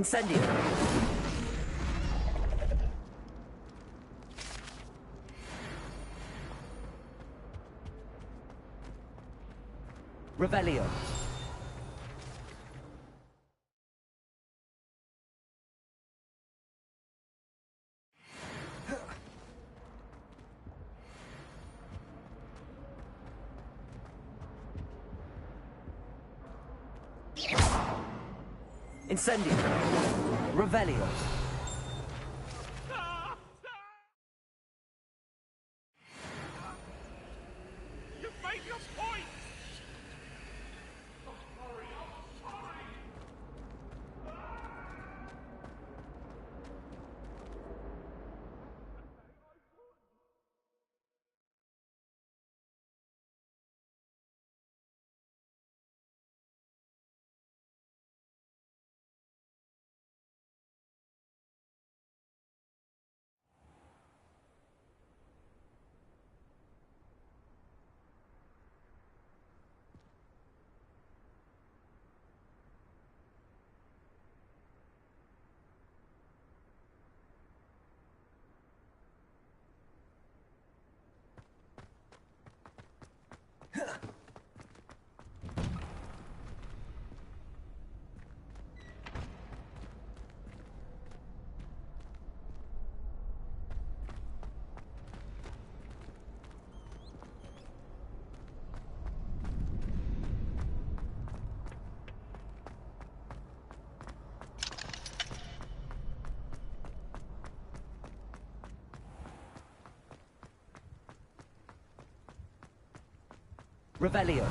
Incendio. Revelio. Incendio. Revelio. You've made your point! Revelio.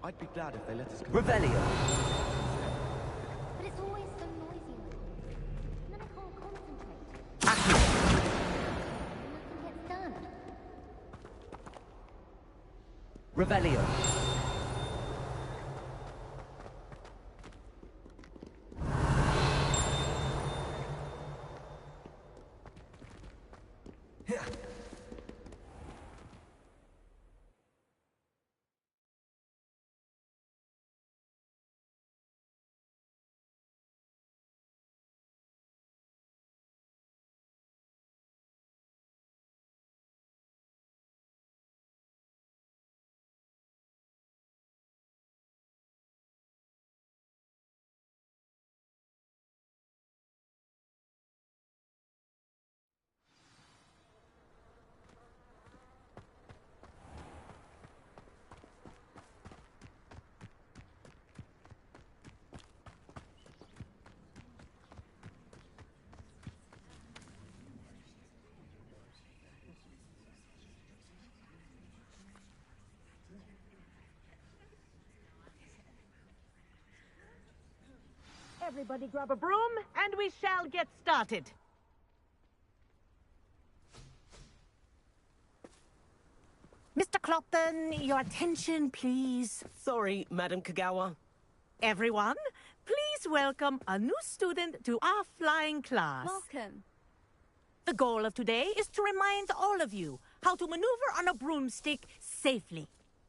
I'd be glad if they let us come. Revelio. But it's always so noisy. And then I can't concentrate. Accio. Nothing gets done. Revelio. Everybody grab a broom, and we shall get started. Mr. Clopton, your attention, please. Sorry, Madam Kagawa. Everyone, please welcome a new student to our flying class. Welcome. The goal of today is to remind all of you how to maneuver on a broomstick safely,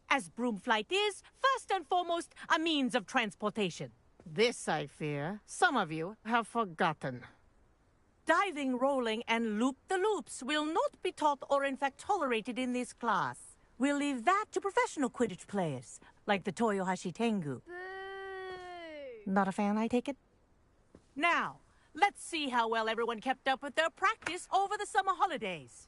as broom flight is, first and foremost, a means of transportation. This, I fear, some of you have forgotten. Diving, rolling, and loop-the-loops will not be taught or in fact tolerated in this class. We'll leave that to professional Quidditch players, like the Toyohashi Tengu. Boo! Not a fan, I take it? Now, let's see how well everyone kept up with their practice over the summer holidays.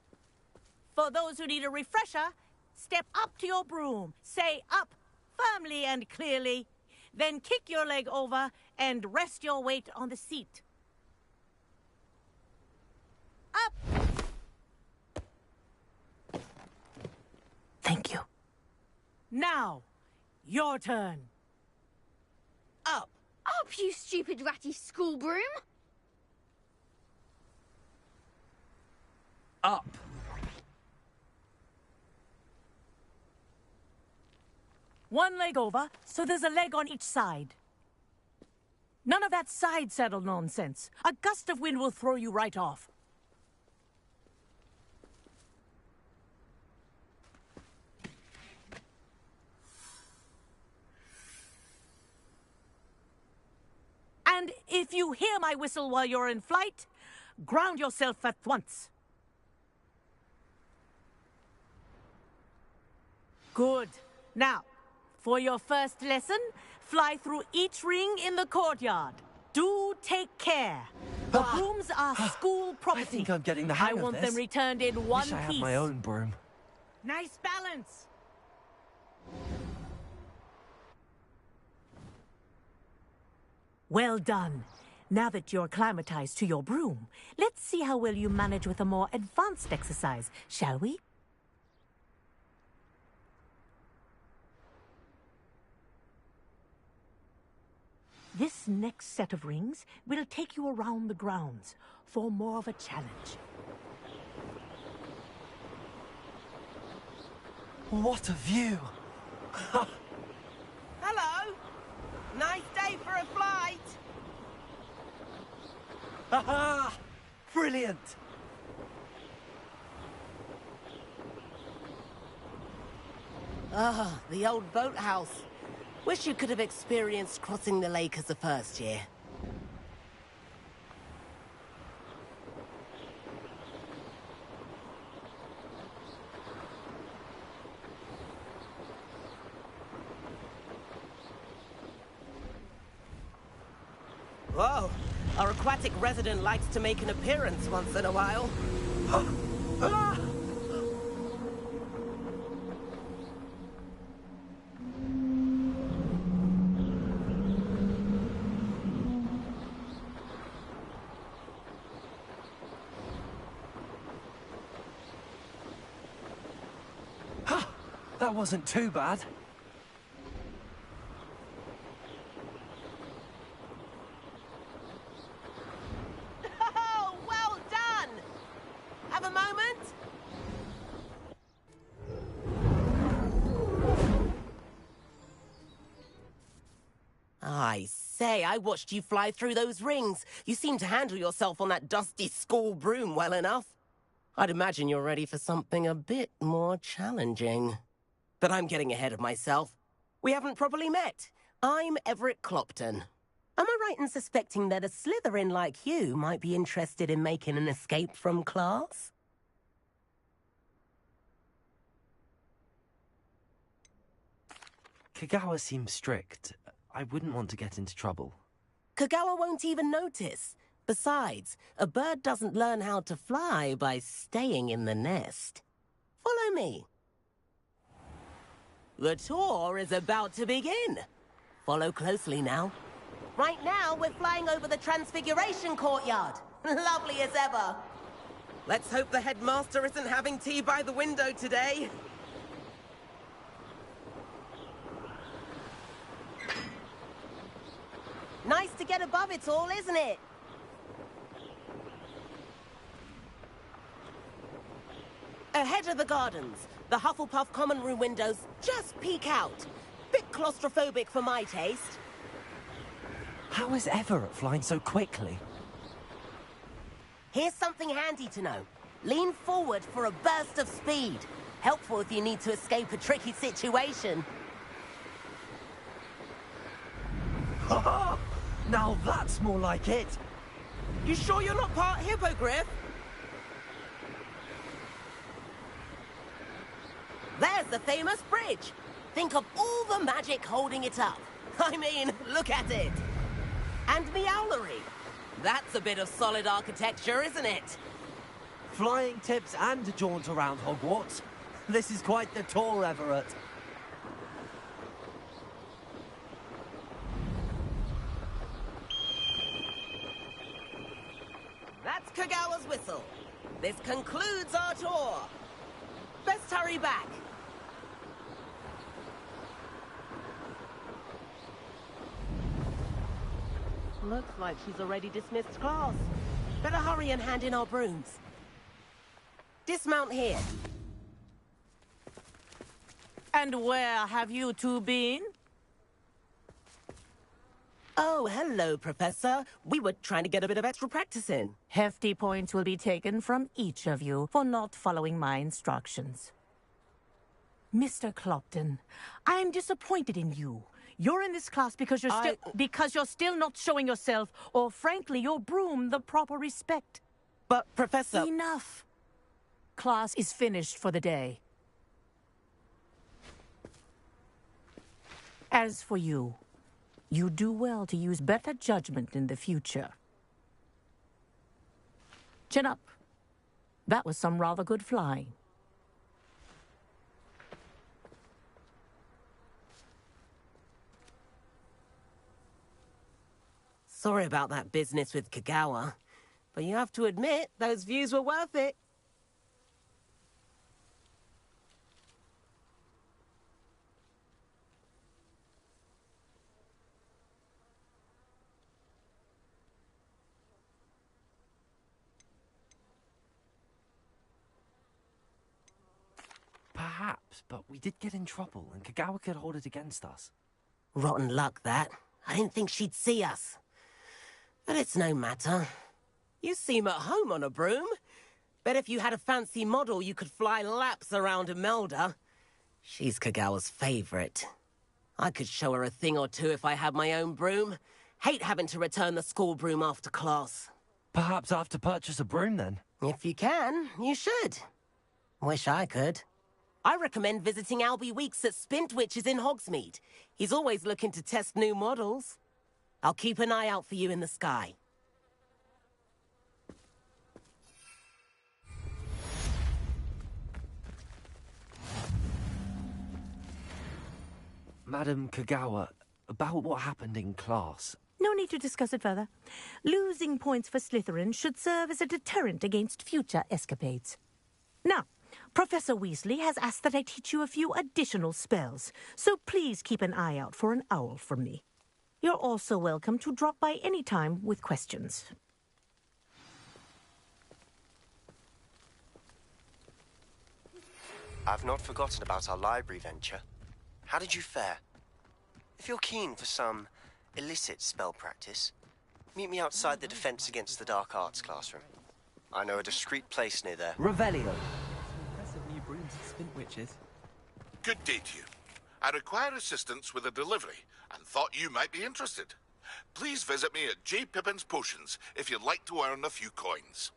For those who need a refresher, step up to your broom, say up firmly and clearly, then kick your leg over and rest your weight on the seat. Up! Thank you. Now, your turn. Up! Up, you stupid ratty school broom! Up. One leg over, so there's a leg on each side. None of that side saddle nonsense. A gust of wind will throw you right off. And if you hear my whistle while you're in flight, ground yourself at once. Good. Now, for your first lesson, fly through each ring in the courtyard. Do take care. The brooms are school property. I think I'm getting the hang of I want this. them returned in one Wish I had piece. my own broom. Nice balance. Well done. Now that you're acclimatized to your broom, let's see how well you manage with a more advanced exercise, shall we? This next set of rings will take you around the grounds for more of a challenge. What a view! Hello! Nice day for a flight! Haha! Brilliant! Ah, the old boathouse. Wish you could have experienced crossing the lake as a first year. Whoa, our aquatic resident likes to make an appearance once in a while. That wasn't too bad. I say, I watched you fly through those rings. You seem to handle yourself on that dusty school broom well enough. I'd imagine you're ready for something a bit more challenging. But I'm getting ahead of myself. We haven't properly met. I'm Everett Clopton. Am I right in suspecting that a Slytherin like you might be interested in making an escape from class? Kagawa seems strict. I wouldn't want to get into trouble. Kagawa won't even notice. Besides, a bird doesn't learn how to fly by staying in the nest. Follow me. The tour is about to begin. Follow closely now. Right now, we're flying over the Transfiguration Courtyard. Lovely as ever. Let's hope the headmaster isn't having tea by the window today. Nice to get above it all, isn't it? Ahead of the gardens, the Hufflepuff common room windows just peek out. Bit claustrophobic for my taste. How is Everett flying so quickly? Here's something handy to know. Lean forward for a burst of speed. Helpful if you need to escape a tricky situation. Now that's more like it. You sure you're not part hippogriff? There's the famous bridge. Think of all the magic holding it up. I mean, look at it. And Meowlery. That's a bit of solid architecture, isn't it? Flying tips and a jaunt around Hogwarts. This is quite the tour, Everett. That's Kagawa's whistle. This concludes our tour. Best hurry back. Looks like she's already dismissed class. Better hurry and hand in our brooms. Dismount here. And where have you two been? Oh, hello, Professor. We were trying to get a bit of extra practice in. Hefty points will be taken from each of you for not following my instructions. Mr. Clopton, I am disappointed in you. You're in this class because you're still not showing yourself, or frankly, your broom the proper respect. But, Professor... Enough. Class is finished for the day. As for you, you do well to use better judgment in the future. Chin up. That was some rather good flying. Sorry about that business with Kagawa, but you have to admit, those views were worth it. Perhaps, but we did get in trouble, and Kagawa could hold it against us. Rotten luck, that. I didn't think she'd see us. But it's no matter. You seem at home on a broom. Bet if you had a fancy model, you could fly laps around Imelda. She's Kagawa's favorite. I could show her a thing or two if I had my own broom. Hate having to return the school broom after class. Perhaps I have to purchase a broom, then? If you can, you should. Wish I could. I recommend visiting Albie Weeks at Spintwitches in Hogsmeade. He's always looking to test new models. I'll keep an eye out for you in the sky. Madam Kagawa, about what happened in class. No need to discuss it further. Losing points for Slytherin should serve as a deterrent against future escapades. Now, Professor Weasley has asked that I teach you a few additional spells, so please keep an eye out for an owl from me. You're also welcome to drop by any time with questions. I've not forgotten about our library venture. How did you fare? If you're keen for some illicit spell practice, meet me outside the Defense Against the Dark Arts classroom. I know a discreet place near there. Revelio. Impressive new brooms at Spint Witches. Good day to you. I require assistance with a delivery and thought you might be interested. Please visit me at J. Pippin's Potions if you'd like to earn a few coins.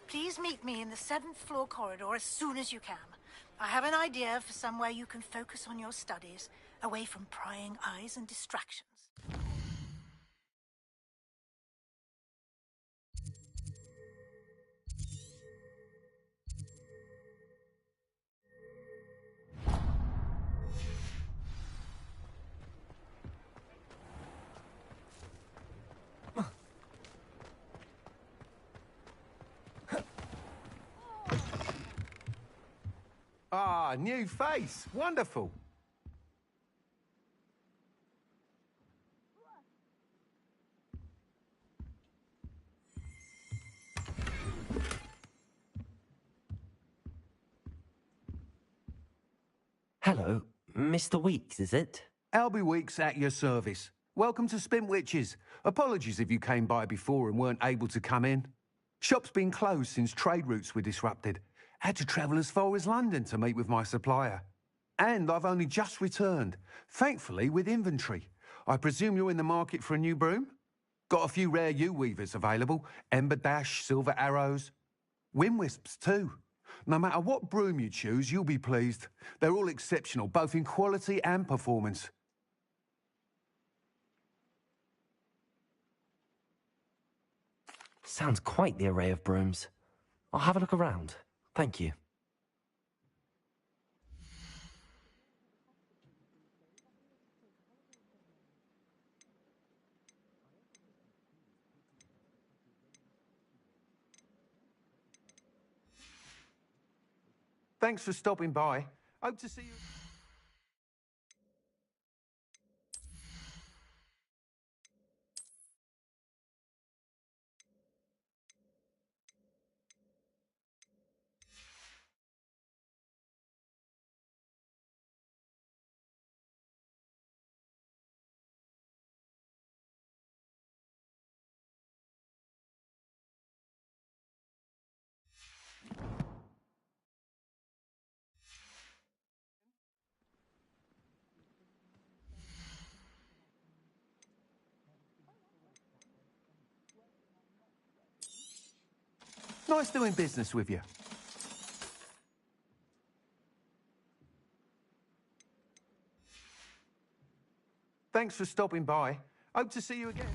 Please meet me in the 7th floor corridor as soon as you can. I have an idea for somewhere you can focus on your studies, away from prying eyes and distractions. Ah, new face. Wonderful. Hello, Mr. Weeks, is it? Albie Weeks at your service. Welcome to Spint Witches. Apologies if you came by before and weren't able to come in. Shop's been closed since trade routes were disrupted. Had to travel as far as London to meet with my supplier. And I've only just returned, thankfully with inventory. I presume you're in the market for a new broom? Got a few rare U-weavers available, Ember Dash, Silver Arrows. Wind Wisps too. No matter what broom you choose, you'll be pleased. They're all exceptional, both in quality and performance. Sounds quite the array of brooms. I'll have a look around. Thank you. Thanks for stopping by. Hope to see you. Nice doing business with you. Thanks for stopping by. Hope to see you again.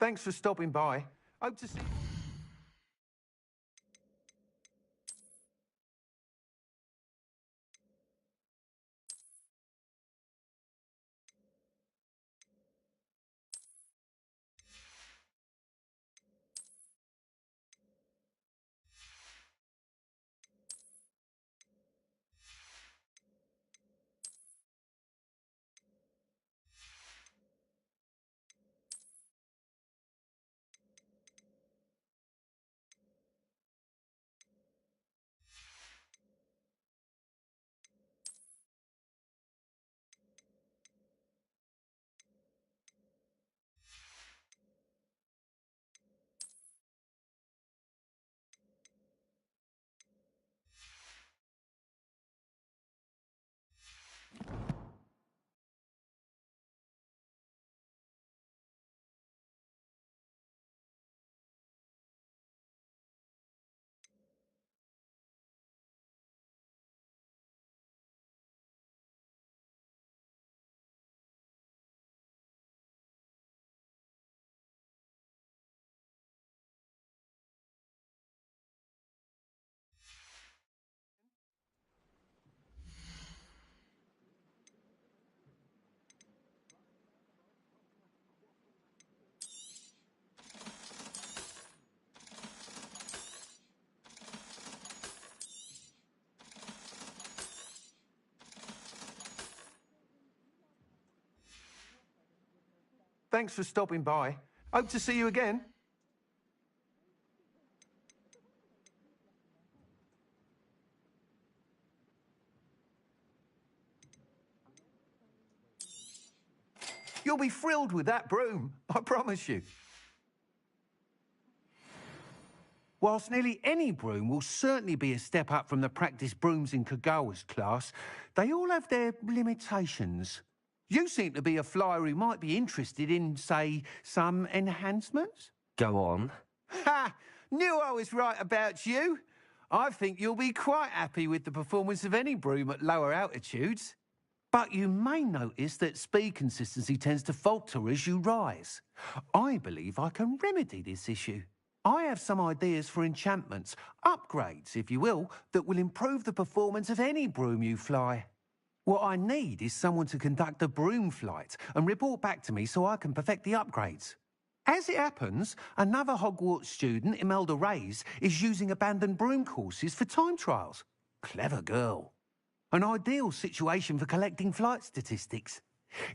Thanks for stopping by. Hope to see you. Thanks for stopping by. Hope to see you again. You'll be thrilled with that broom, I promise you. Whilst nearly any broom will certainly be a step up from the practice brooms in Kagawa's class, they all have their limitations. You seem to be a flyer who might be interested in, say, some enhancements? Go on. Ha! Knew I was right about you. I think you'll be quite happy with the performance of any broom at lower altitudes. But you may notice that speed consistency tends to falter as you rise. I believe I can remedy this issue. I have some ideas for enchantments, upgrades, if you will, that will improve the performance of any broom you fly. What I need is someone to conduct a broom flight and report back to me so I can perfect the upgrades. As it happens, another Hogwarts student, Imelda Reyes, is using abandoned broom courses for time trials. Clever girl. An ideal situation for collecting flight statistics.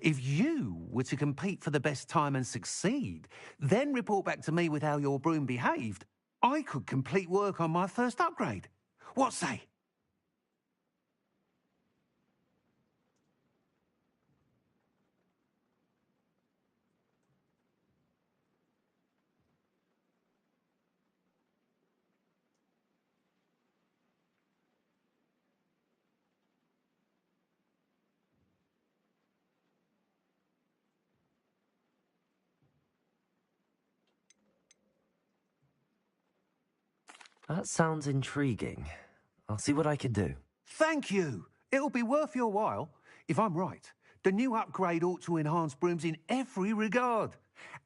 If you were to compete for the best time and succeed, then report back to me with how your broom behaved, I could complete work on my first upgrade. What say? That sounds intriguing. I'll see what I can do. Thank you. It'll be worth your while. If I'm right, the new upgrade ought to enhance brooms in every regard.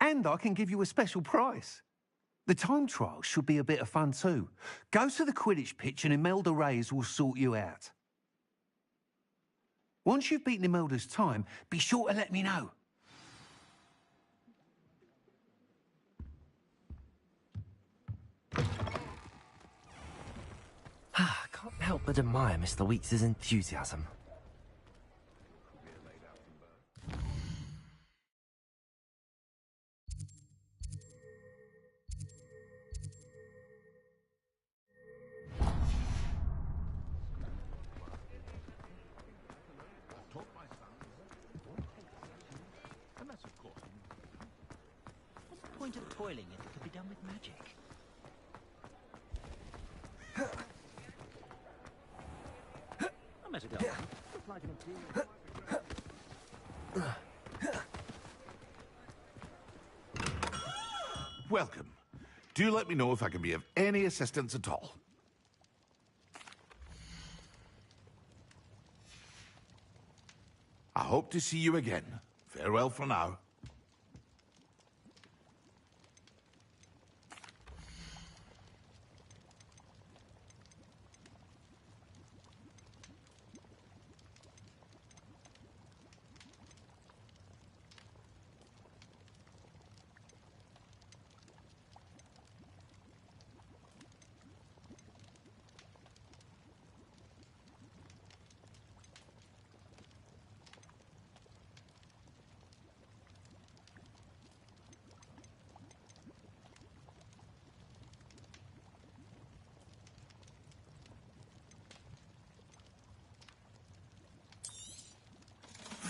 And I can give you a special price. The time trial should be a bit of fun too. Go to the Quidditch pitch and Imelda Reyes will sort you out. Once you've beaten Imelda's time, be sure to let me know. Can't help but admire Mr. Weeks' enthusiasm. What's the point of toiling if it could be done with magic? I met a girl. Looks like an Welcome. Do let me know if I can be of any assistance at all. I hope to see you again. Farewell for now.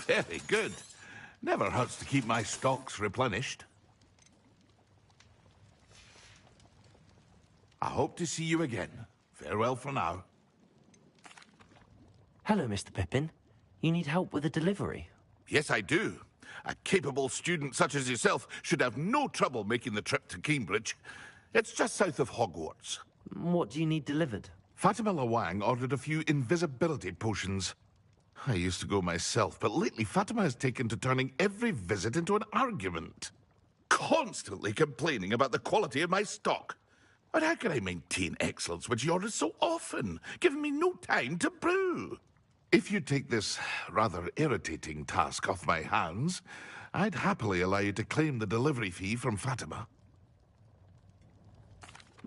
Very good. Never hurts to keep my stocks replenished. I hope to see you again. Farewell for now. Hello, Mr. Pippin. You need help with a delivery? Yes, I do. A capable student such as yourself should have no trouble making the trip to Cambridge. It's just south of Hogwarts. What do you need delivered? Fatima Lawang ordered a few invisibility potions. I used to go myself, but lately Fatima has taken to turning every visit into an argument. Constantly complaining about the quality of my stock. But how can I maintain excellence when she orders so often, giving me no time to brew? If you take this rather irritating task off my hands, I'd happily allow you to claim the delivery fee from Fatima.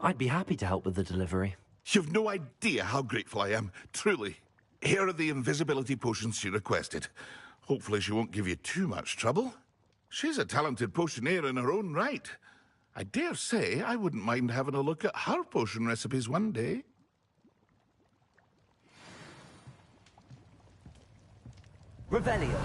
I'd be happy to help with the delivery. You've no idea how grateful I am, truly. Here are the invisibility potions she requested. Hopefully she won't give you too much trouble. She's a talented potioneer in her own right. I dare say I wouldn't mind having a look at her potion recipes one day. Revelio.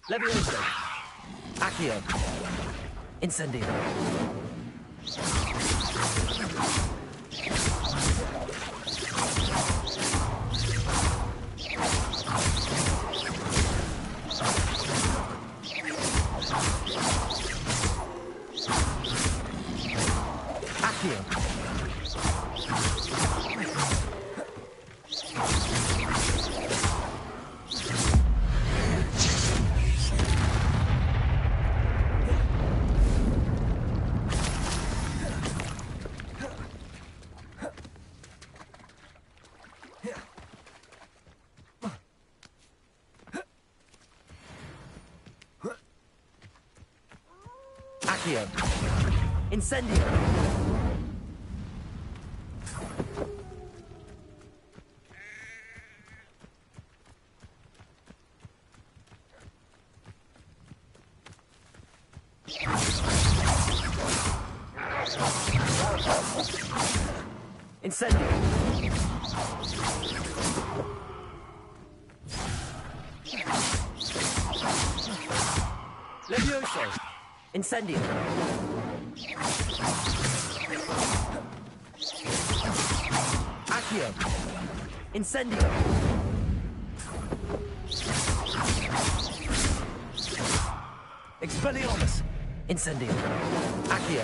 Levioso. Accio. Incendio. Accio. Accio. Incendio. Incendio. Levioso. Incendio. Accio. Incendio. Expelliarmus. Incendio. Accio.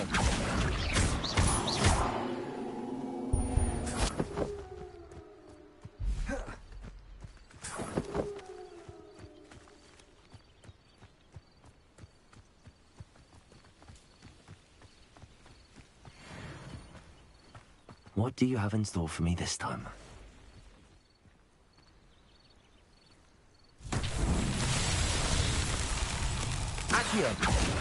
What do you have in store for me this time? Accio.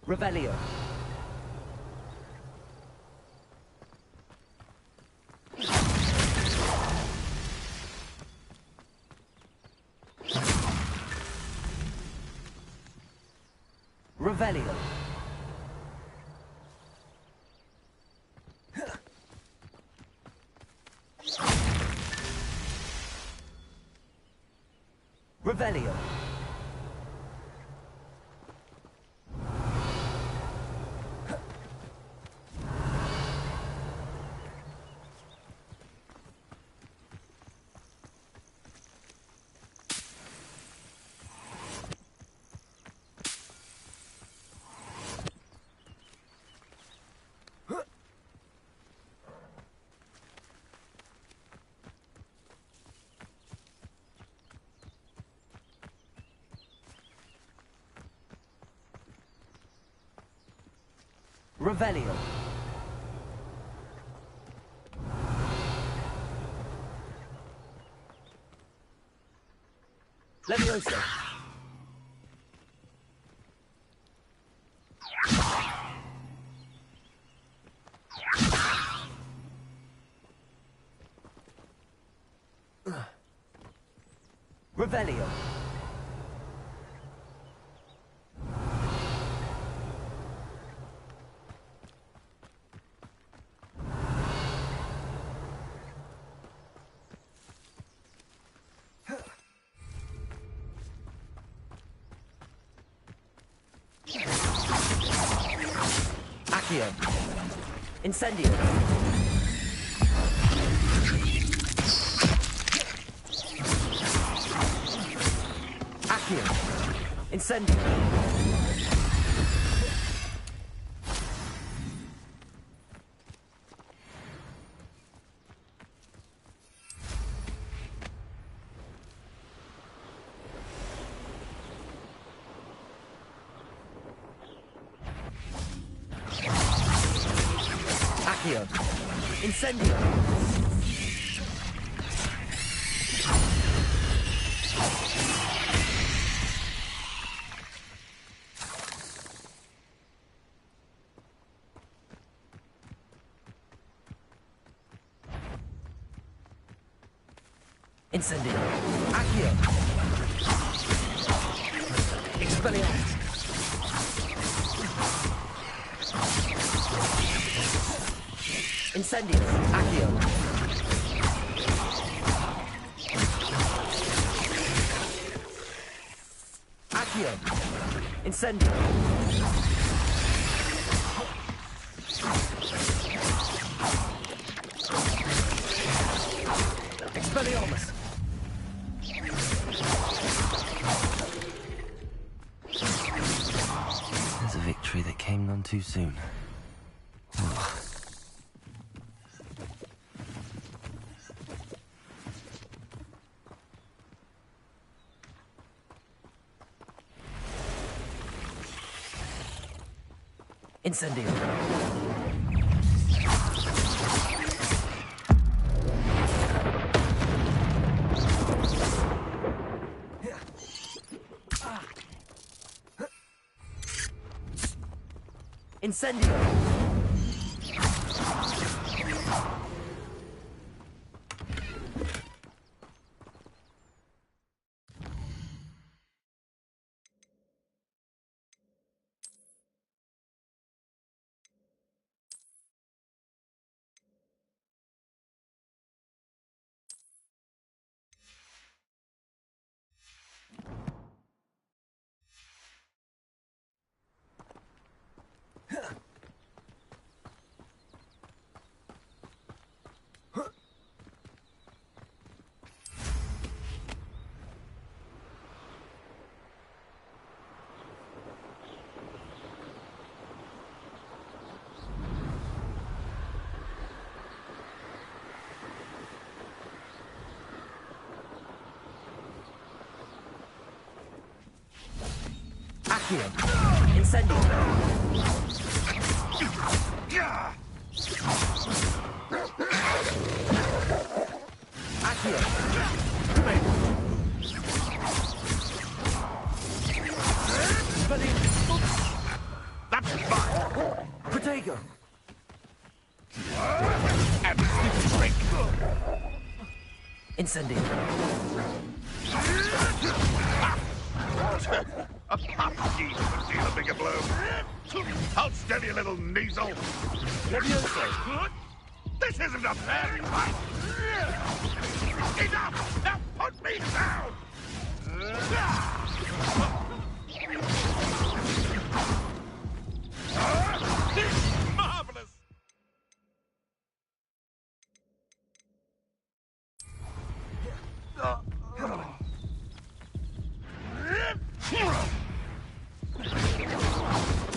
Revelio. Revelio. Revelio. Revelio. Leviosa. Revelio. Accio. Incendio. Accio. Incendio. Accio. Incendio. Incendio. Accio. Expelliarmus. Incendio. Accio. Accio. Incendio. Expelliarmus. There's a victory that came none too soon. Incendio. Incendio. Accio. Incendio. Accio. That Jaeger! And sneaky trick! Incendio. A pop geese would deal a bigger blow. Hold steady, little nasal. Levioso. This isn't a fair fight. Enough! Now put me down! Marvelous!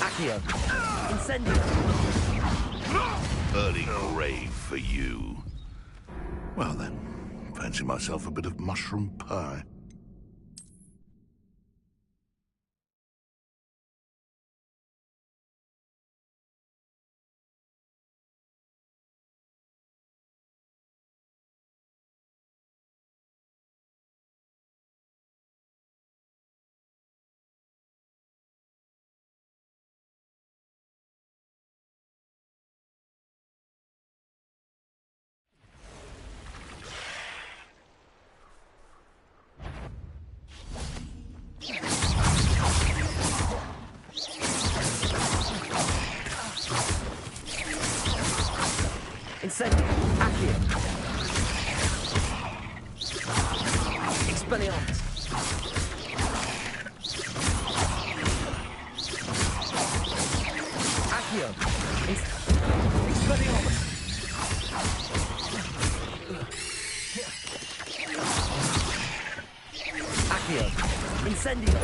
Accio. Incendio. Early grave for you. Well then, fancy myself a bit of mushroom pie. Incendio. Accio. Expelliarmus. Accio. Expelliarmus. Accio. Incendio.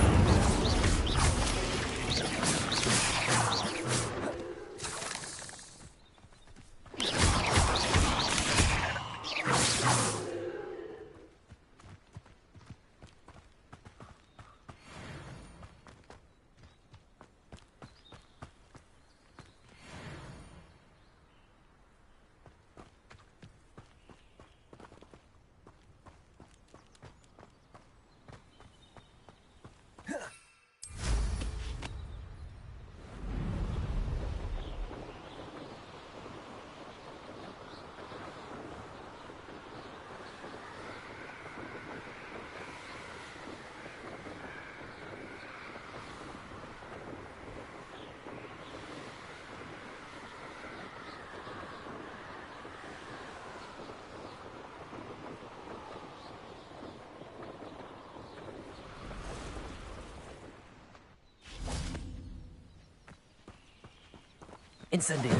Incendio.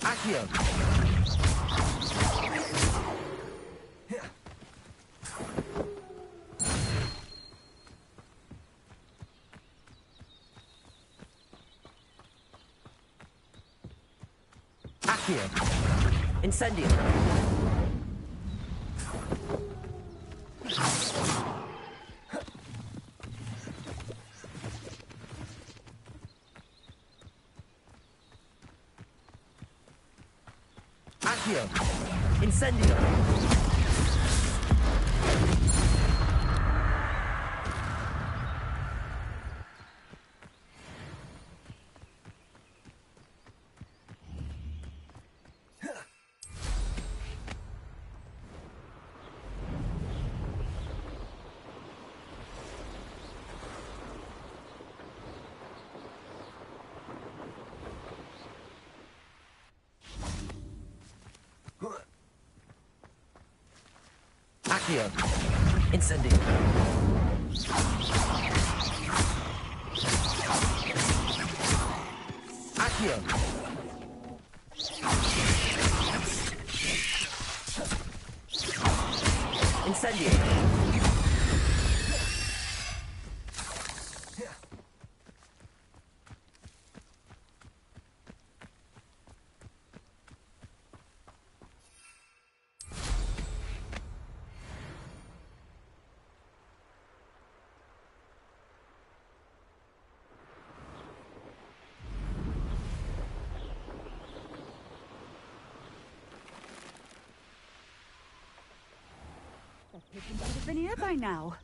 Accio. Accio. Incendio. Accio. Incendio. Accio. Incendio. Accio. Incendio. Pigeons should have been here by now.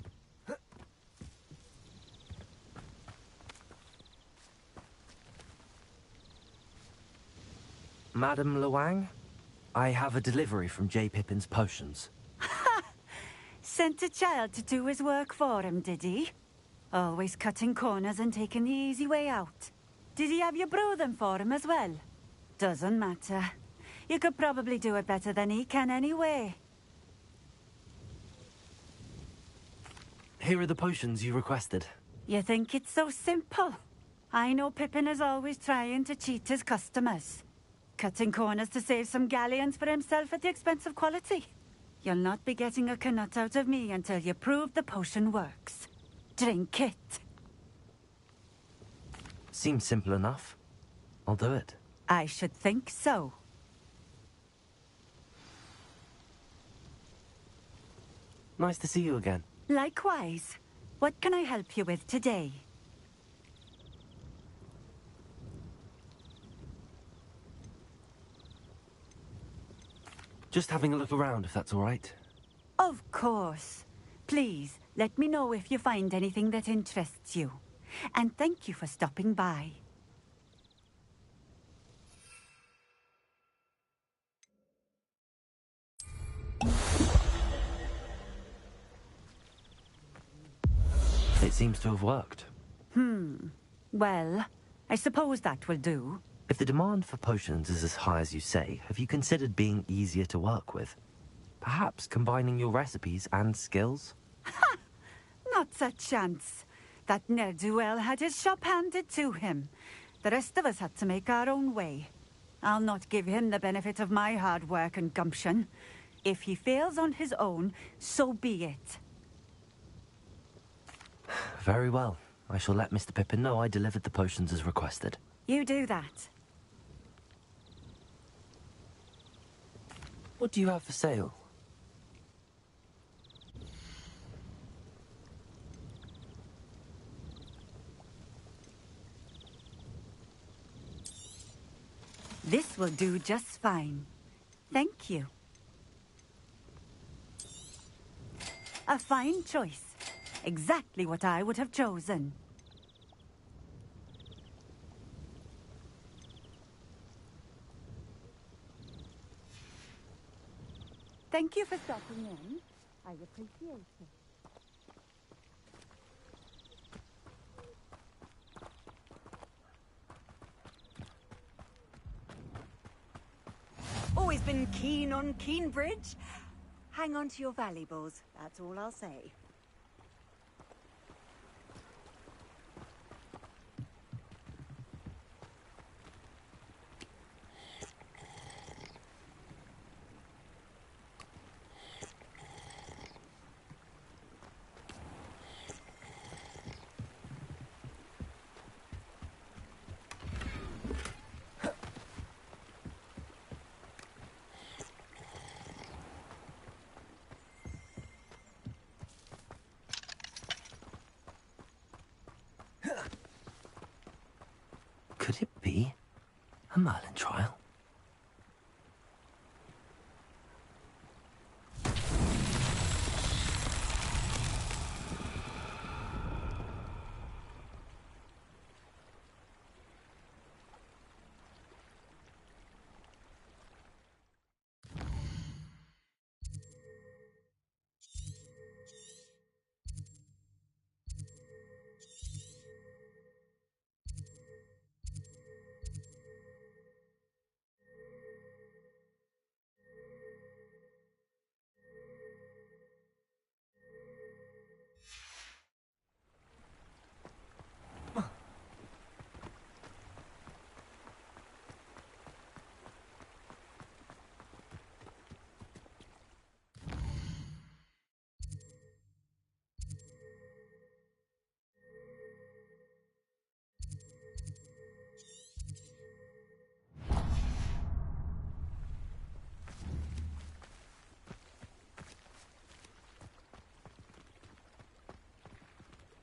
Madame Luang? I have a delivery from J. Pippin's Potions. Sent a child to do his work for him, did he? Always cutting corners and taking the easy way out. Did he have you brew them for him as well? Doesn't matter. You could probably do it better than he can anyway. Here are the potions you requested. You think it's so simple? I know Pippin is always trying to cheat his customers. Cutting corners to save some galleons for himself at the expense of quality. You'll not be getting a canut out of me until you prove the potion works. Drink it. Seems simple enough. I'll do it. I should think so. Nice to see you again. Likewise. What can I help you with today? Just having a look around, if that's all right. Of course. Please, let me know if you find anything that interests you. And thank you for stopping by. It seems to have worked. Well, I suppose that will do. If the demand for potions is as high as you say, have you considered being easier to work with? Perhaps combining your recipes and skills? Not a chance. That ne'er-do-well had his shop handed to him. The rest of us had to make our own way. I'll not give him the benefit of my hard work and gumption. If he fails on his own, so be it. Very well. I shall let Mr. Pippin know I delivered the potions as requested. You do that. What do you have for sale? This will do just fine. Thank you. A fine choice. Exactly what I would have chosen. Thank you for stopping in. I appreciate it. Always been keen on Keenbridge. Hang on to your valuables, that's all I'll say. Could it be a Merlin trial?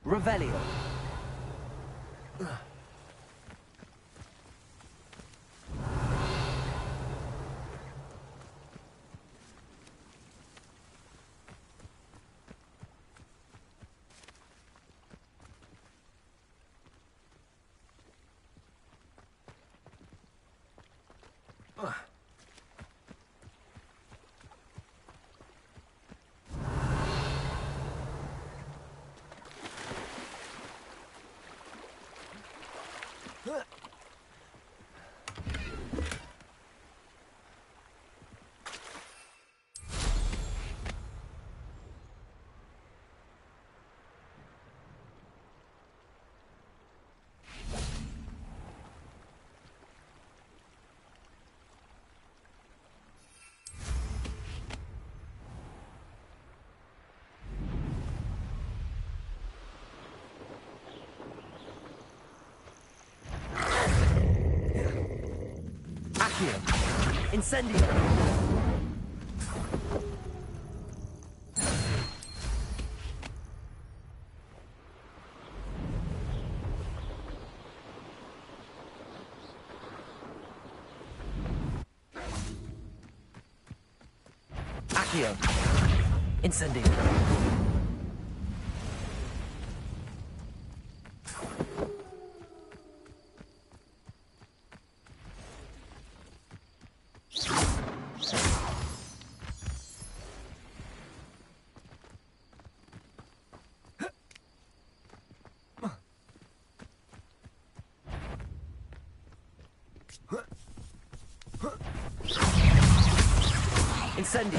Revelio. Accio. Incendio. Accio. Incendio. Incendio.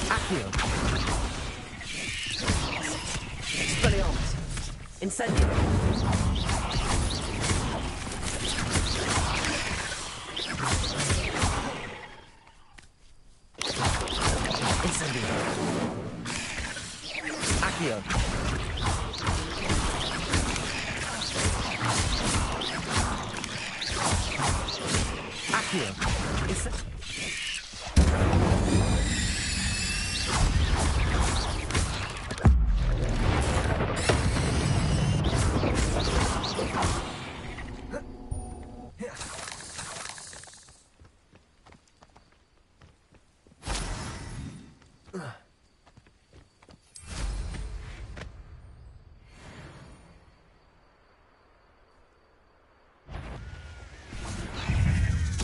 Accio. Spellions. Incendio. Incendio. Accio. Accio.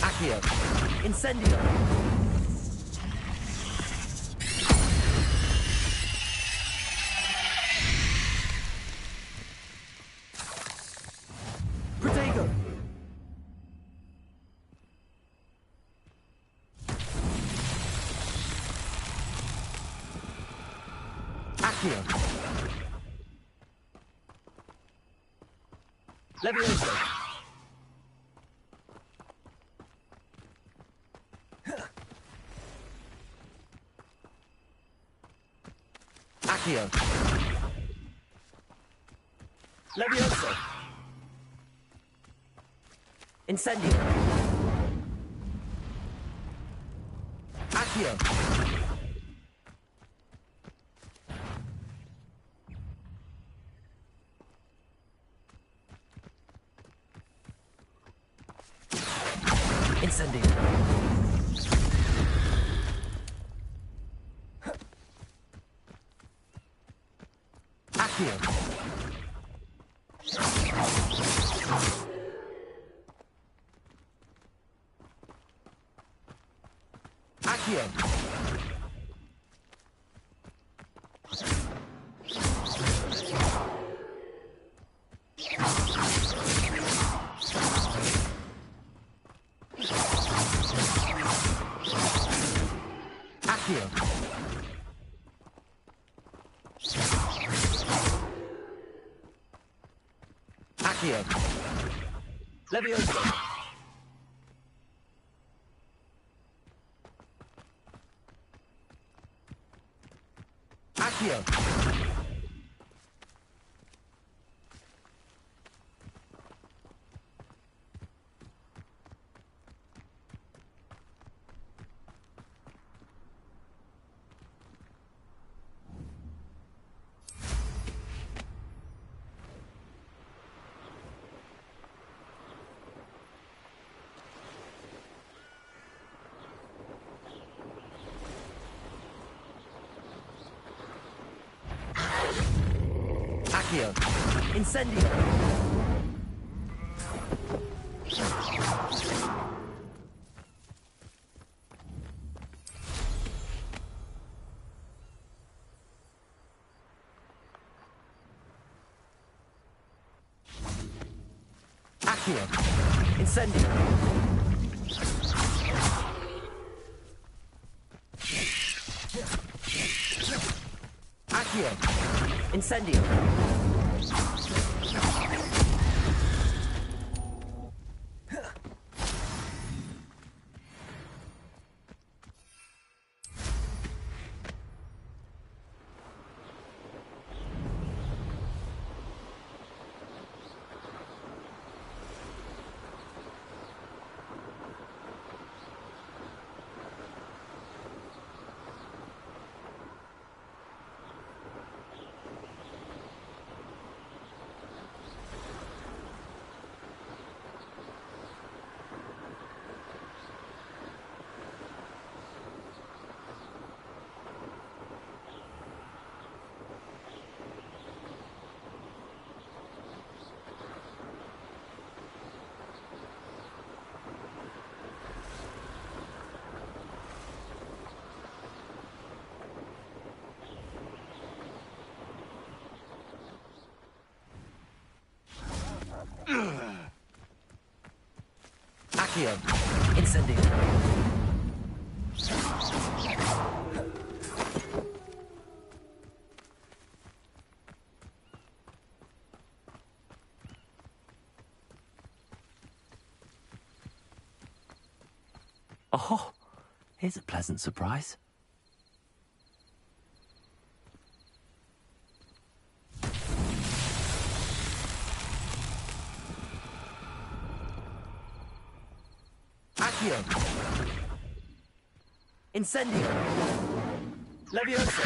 Accio. Incendio. Protego. Accio. Levioso. Accio. Levioso. Incendio. Accio. Incendio. Accio. Accio. Accio. Accio. Levioso. Accio. Accio. Incendio. Accio. Incendio. Accio. Incendio. Accio. Incendio. Oh, here's a pleasant surprise. Accio. Incendio. Levioso.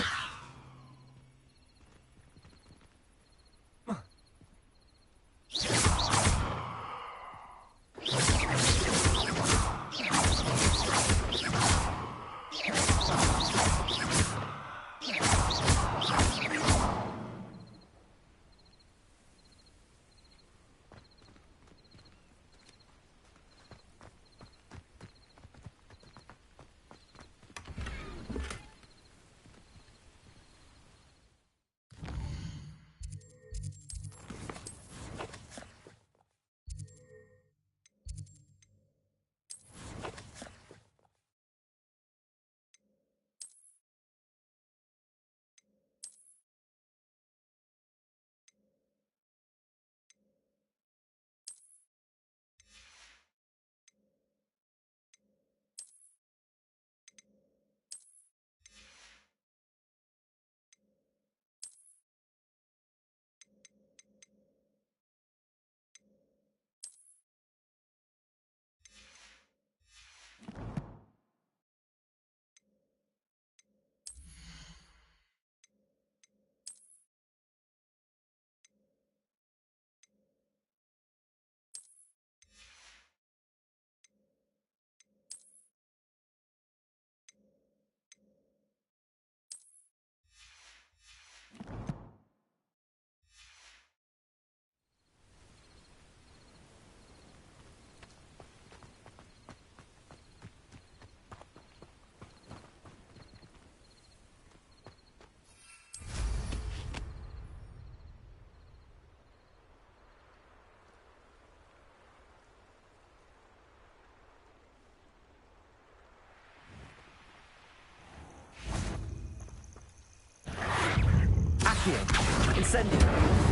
Accio. Incendio.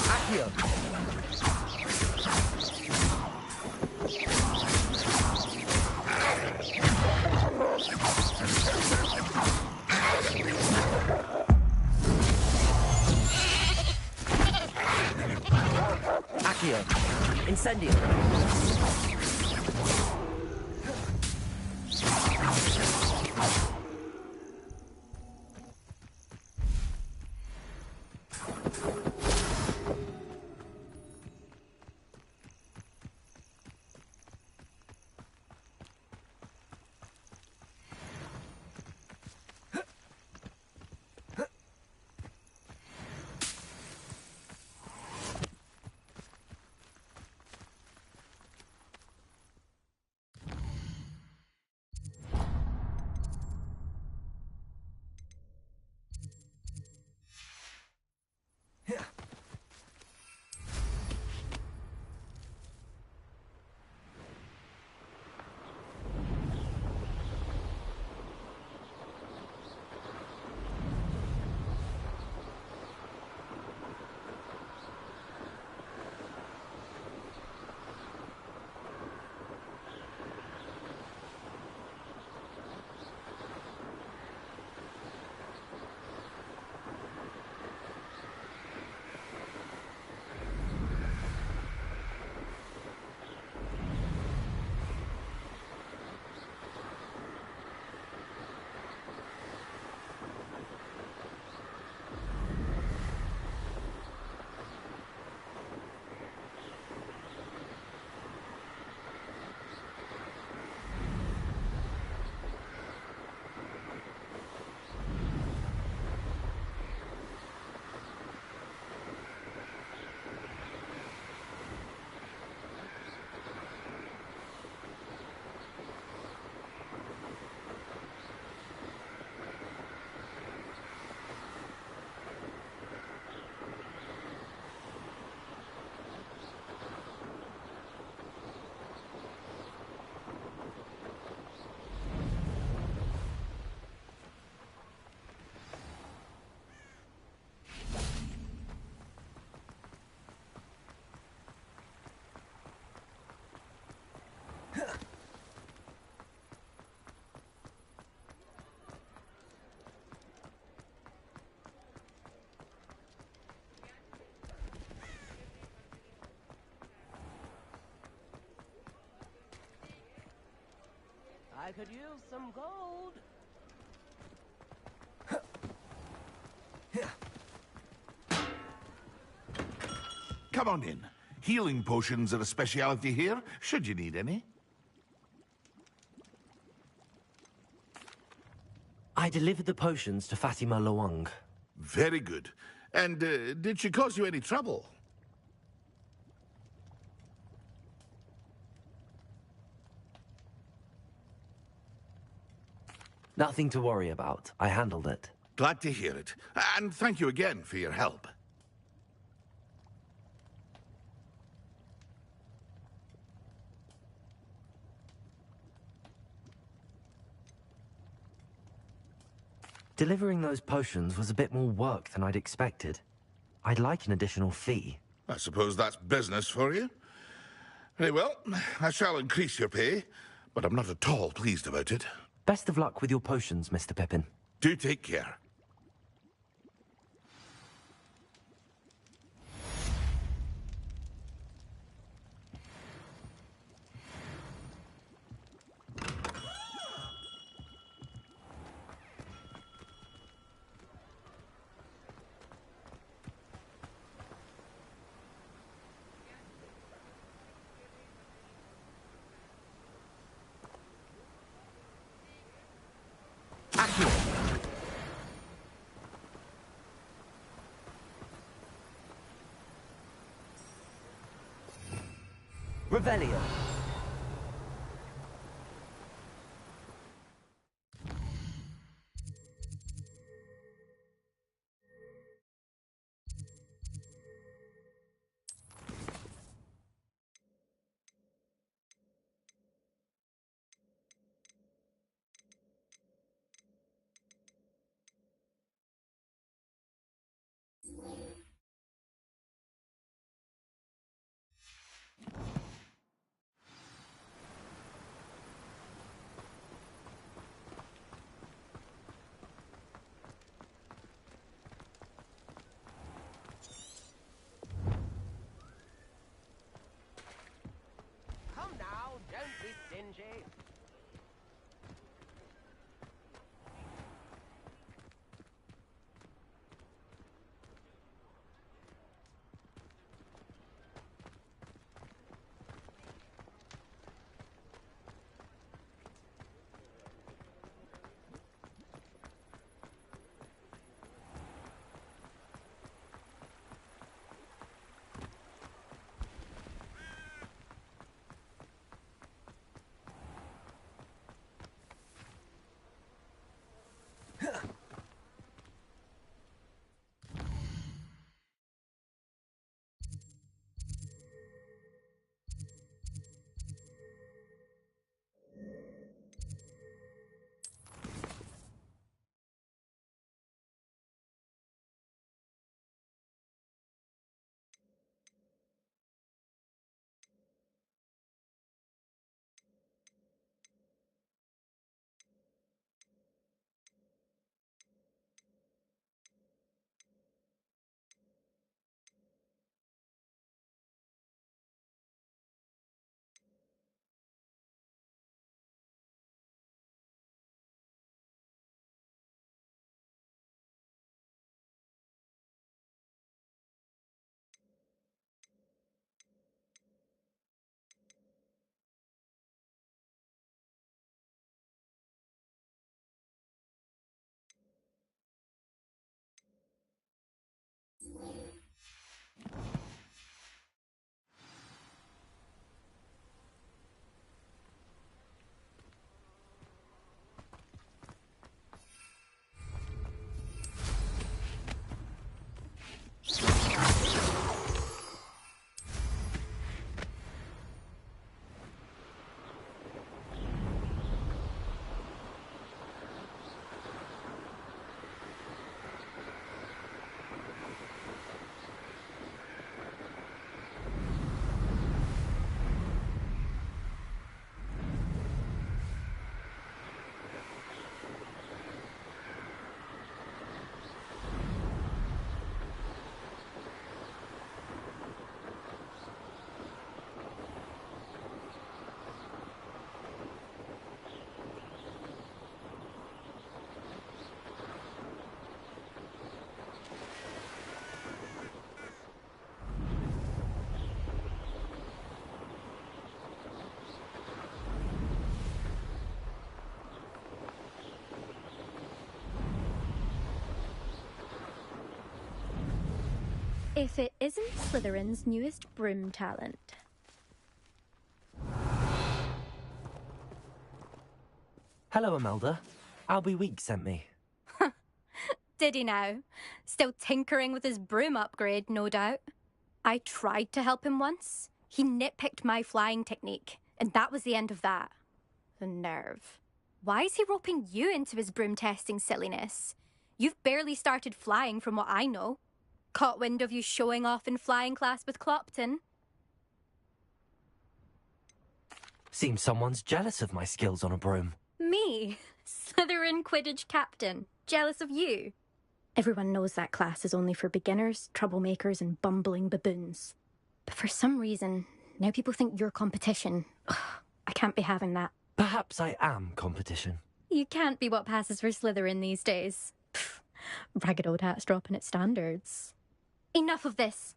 Accio. Accio. Incendio. Yeah. I could use some gold. Come on in. Healing potions are a speciality here, should you need any. I delivered the potions to Fatima Luang. Very good. And did she cause you any trouble? Nothing to worry about. I handled it. Glad to hear it. And thank you again for your help. Delivering those potions was a bit more work than I'd expected. I'd like an additional fee. I suppose that's business for you. Very well, I shall increase your pay, but I'm not at all pleased about it. Best of luck with your potions, Mr. Pippin. Do take care. Revelio. If it isn't Slytherin's newest broom talent. Hello, Imelda. Albie Weeks sent me. Did he now? Still tinkering with his broom upgrade, no doubt. I tried to help him once. He nitpicked my flying technique, and that was the end of that. The nerve. Why is he roping you into his broom testing silliness? You've barely started flying from what I know. Caught wind of you showing off in flying class with Clopton. Seems someone's jealous of my skills on a broom. Me? Slytherin Quidditch captain. Jealous of you? Everyone knows that class is only for beginners, troublemakers, and bumbling baboons. But for some reason, now people think you're competition. Ugh, I can't be having that. Perhaps I am competition. You can't be what passes for Slytherin these days. Pfft, ragged old hat's dropping its standards. Enough of this.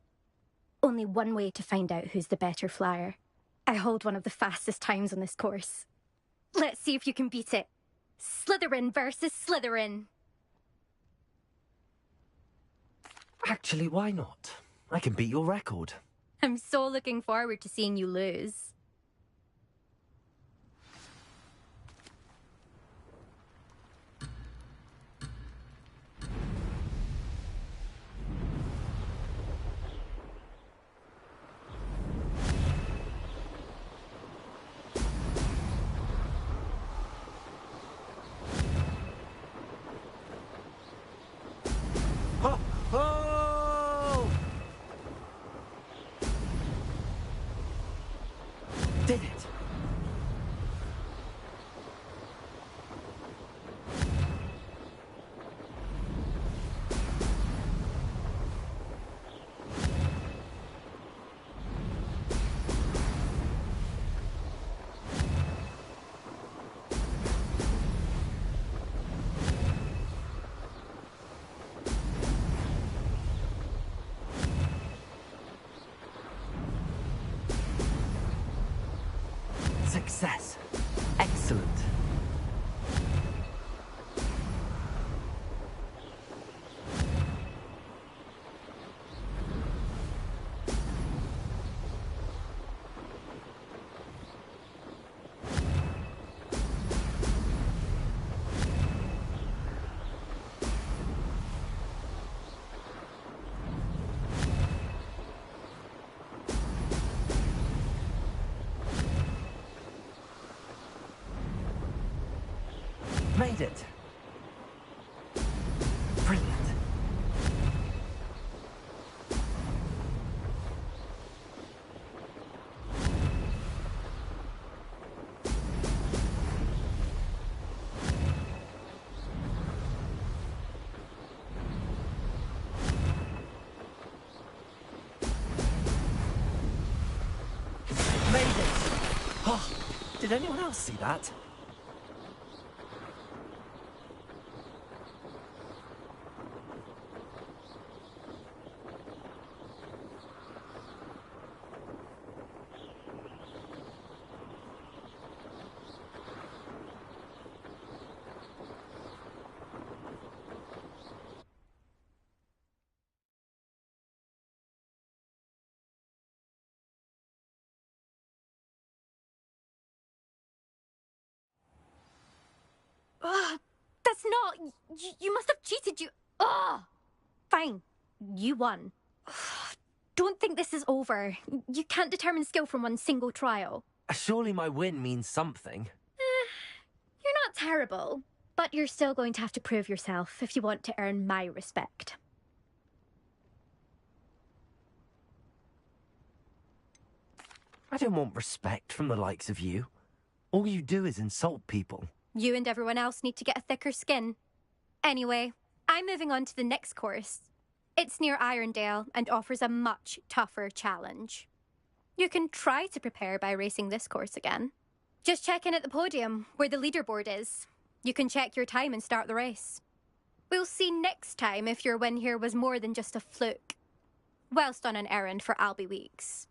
Only one way to find out who's the better flyer. I hold one of the fastest times on this course. Let's see if you can beat it. Slytherin versus Slytherin. Actually, why not? I can beat your record. I'm so looking forward to seeing you lose. Did it! Success. Excellent. Made it. Brilliant. Made it. Oh, did anyone else see that? Ugh, that's not... You must have cheated, you... Ugh! Fine. You won. Ugh, don't think this is over. You can't determine skill from one single trial. Surely my win means something. You're not terrible, but you're still going to have to prove yourself if you want to earn my respect. I don't want respect from the likes of you. All you do is insult people. You and everyone else need to get a thicker skin. Anyway, I'm moving on to the next course. It's near Irondale and offers a much tougher challenge. You can try to prepare by racing this course again. Just check in at the podium, where the leaderboard is. You can check your time and start the race. We'll see next time if your win here was more than just a fluke. Whilst on an errand for Albie Weeks.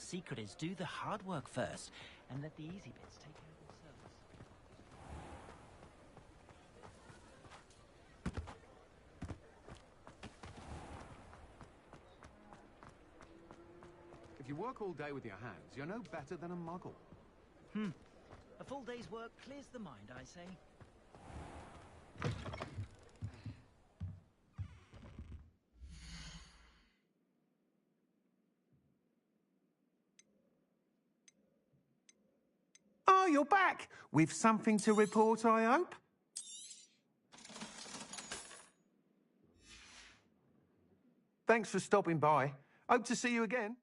secret is do the hard work first, and let the easy bits take care of themselves. If you work all day with your hands, you're no better than a muggle. A full day's work clears the mind, I say. Oh, you're back! With something to report, I hope? Thanks for stopping by. Hope to see you again.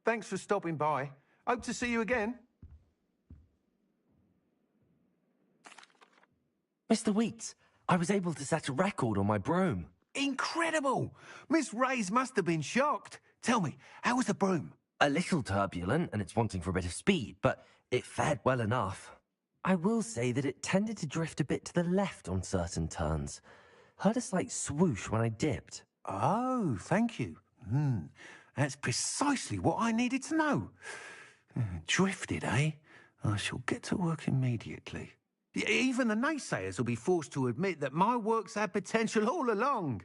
Thanks for stopping by. Hope to see you again. Mr. Weeks, I was able to set a record on my broom. Incredible! Miss Reyes must have been shocked. Tell me, how was the broom? A little turbulent, and it's wanting for a bit of speed, but it fared well enough. I will say that it tended to drift a bit to the left on certain turns. Heard a slight swoosh when I dipped. Oh, thank you. That's precisely what I needed to know. Drifted, eh? I shall get to work immediately. Even the naysayers will be forced to admit that my work's had potential all along.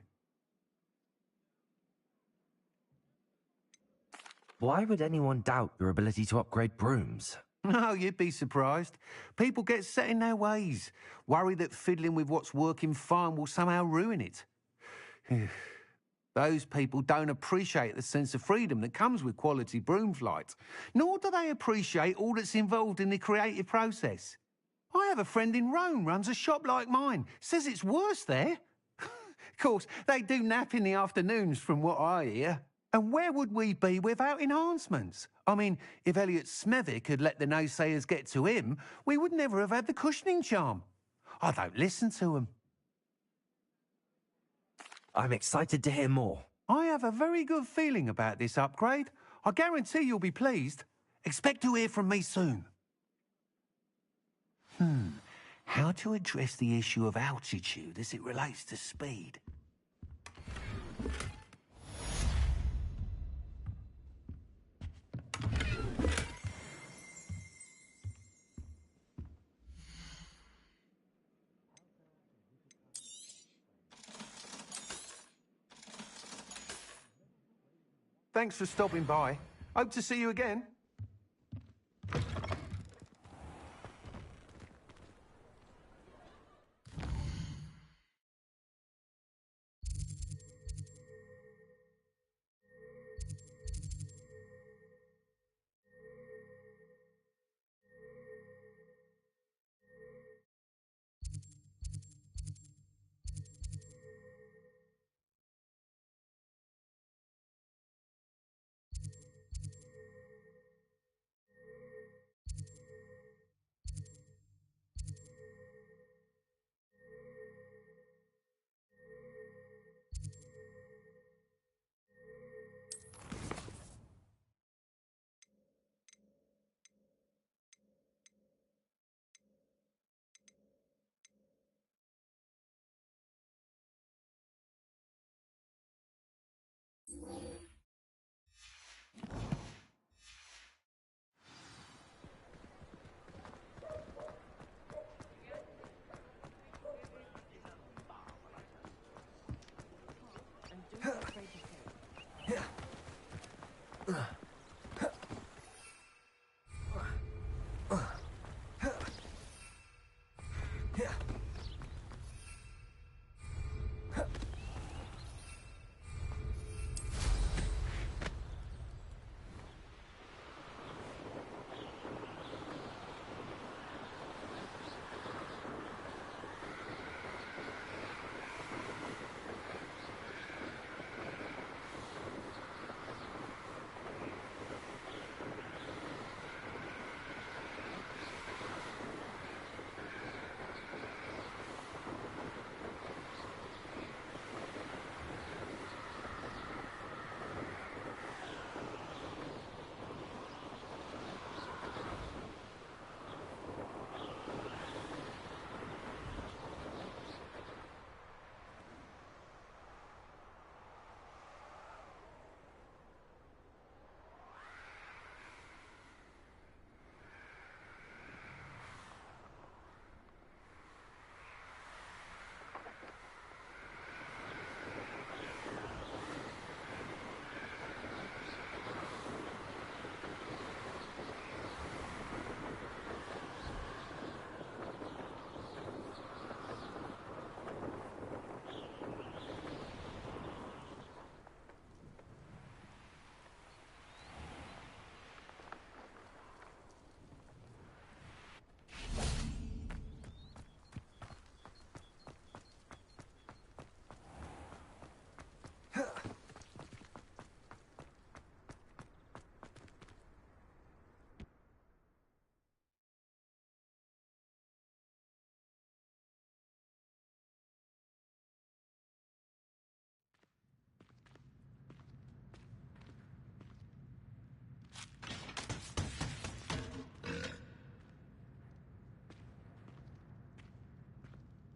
Why would anyone doubt your ability to upgrade brooms? No, you'd be surprised. People get set in their ways, worry that fiddling with what's working fine will somehow ruin it. Those people don't appreciate the sense of freedom that comes with quality broom flight, nor do they appreciate all that's involved in the creative process. I have a friend in Rome runs a shop like mine, says it's worse there. Of course, they do nap in the afternoons from what I hear. And where would we be without enhancements? I mean, if Elliot Smethwick had let the naysayers get to him, we would never have had the cushioning charm. I don't listen to them. I'm excited to hear more. I have a very good feeling about this upgrade. I guarantee you'll be pleased. Expect to hear from me soon. How to address the issue of altitude as it relates to speed? Thanks for stopping by. Hope to see you again.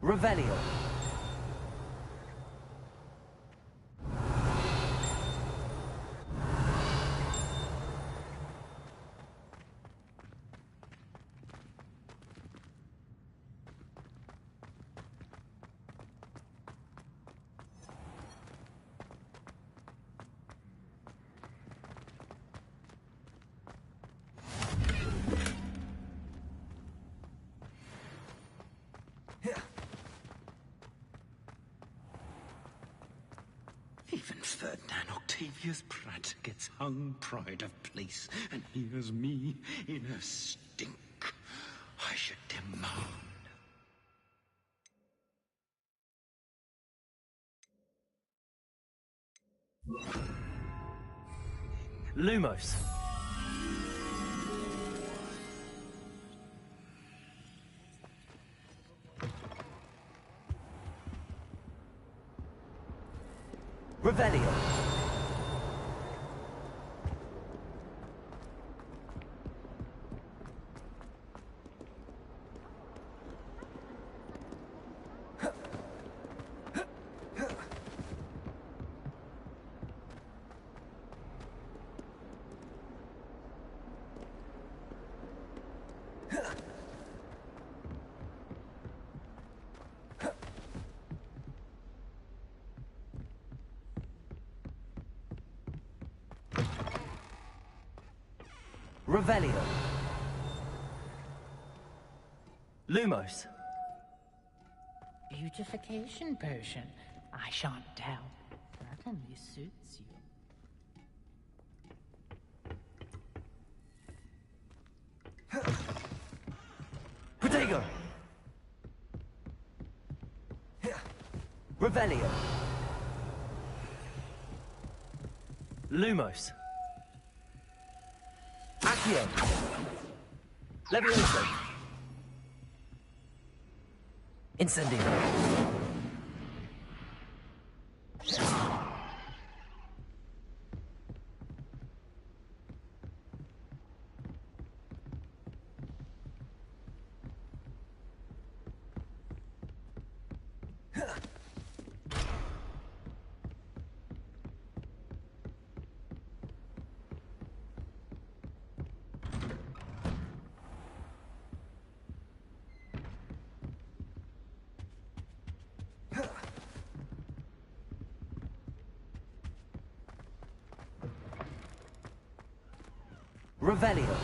Revelio. Even Ferdinand Octavius Pratt gets hung pride of place, and here's me in a stink. I should demand. Lumos. Revelio. Revelio. Lumos. Beautification potion. I shan't tell. That only suits you. Protego. Revelio. Lumos. Accio. Levioso. Incendio. Revelio.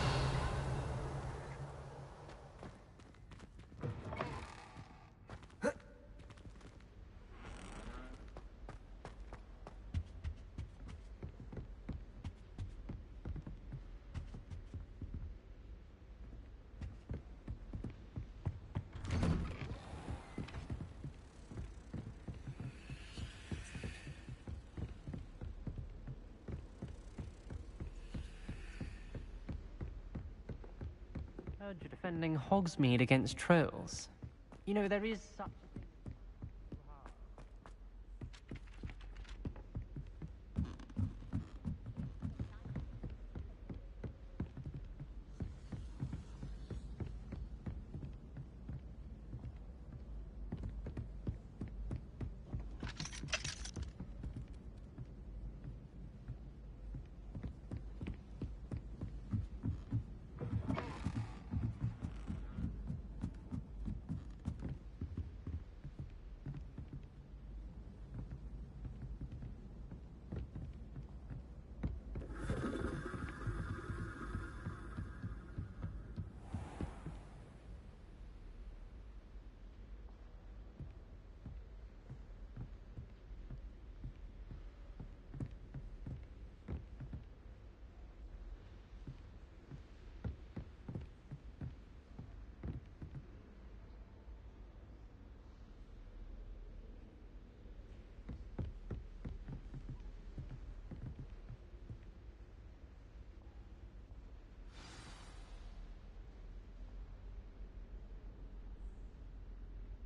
Heard you're defending Hogsmeade against trolls. You know, there is such a thing.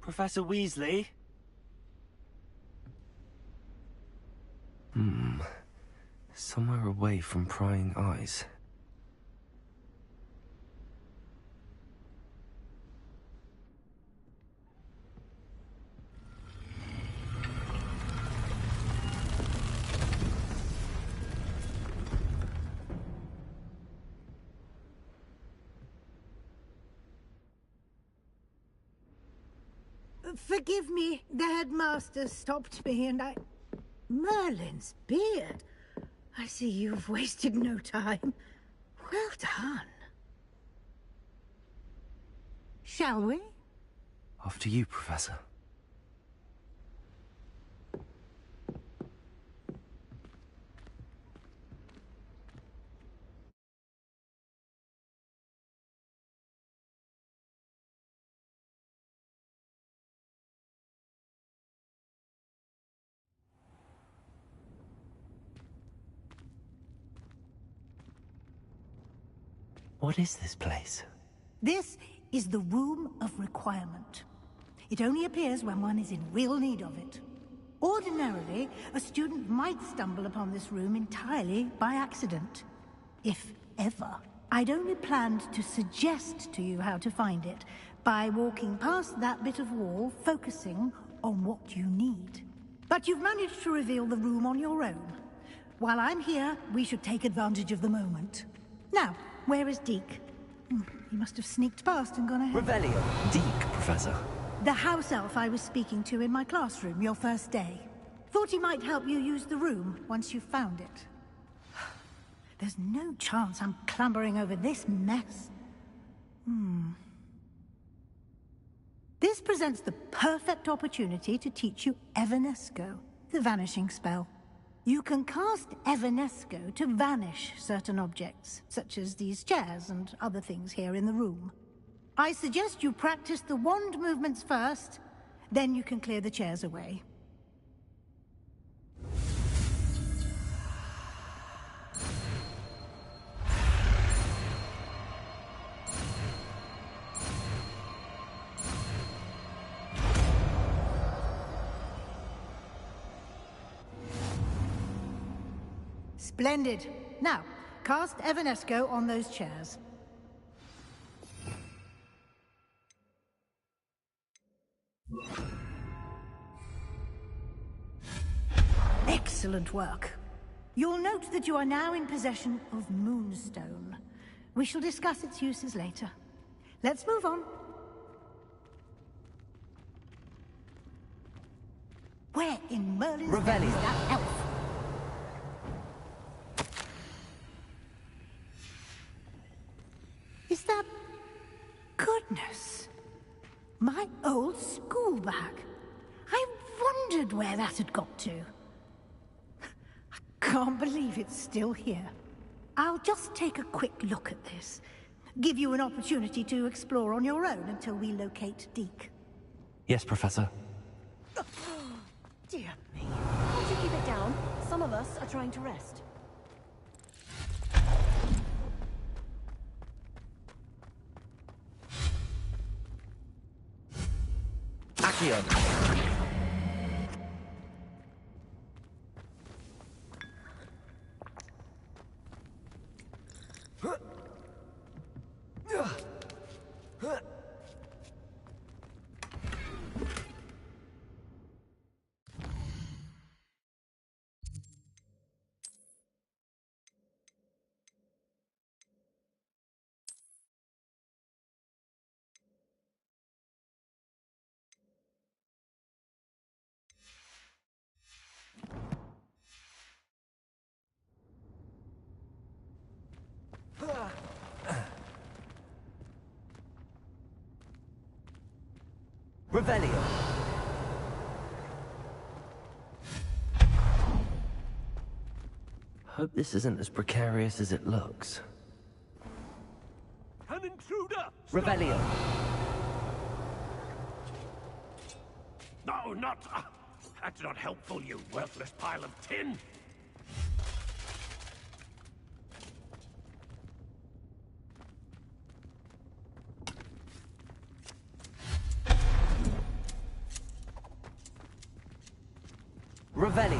Professor Weasley? Somewhere away from prying eyes. Forgive me, the headmaster stopped me and I... Merlin's beard. I see you've wasted no time. Well done. Shall we? After you, Professor. What is this place? This is the Room of Requirement. It only appears when one is in real need of it. Ordinarily, a student might stumble upon this room entirely by accident. If ever. I'd only planned to suggest to you how to find it by walking past that bit of wall, focusing on what you need. But you've managed to reveal the room on your own. While I'm here, we should take advantage of the moment. Now, where is Deke? He must have sneaked past and gone ahead. Revelio. Deke, Professor. The house elf I was speaking to in my classroom your first day. Thought he might help you use the room once you found it. There's no chance I'm clambering over this mess. This presents the perfect opportunity to teach you Evanesco, the vanishing spell. You can cast Evanesco to vanish certain objects, such as these chairs and other things here in the room. I suggest you practice the wand movements first, then you can clear the chairs away. Splendid. Now, cast Evanesco on those chairs. Excellent work. You'll note that you are now in possession of Moonstone. We shall discuss its uses later. Let's move on. Where in Merlin's den is that elf? Is that... Goodness. My old school bag. I wondered where that had got to. I can't believe it's still here. I'll just take a quick look at this. Give you an opportunity to explore on your own until we locate Deke. Yes, Professor. Dear me. Can't you keep it down? Some of us are trying to rest. Accio. Revelio. Hope this isn't as precarious as it looks. An intruder! Revelio. No, not... that's not helpful, you worthless pile of tin! Revelio.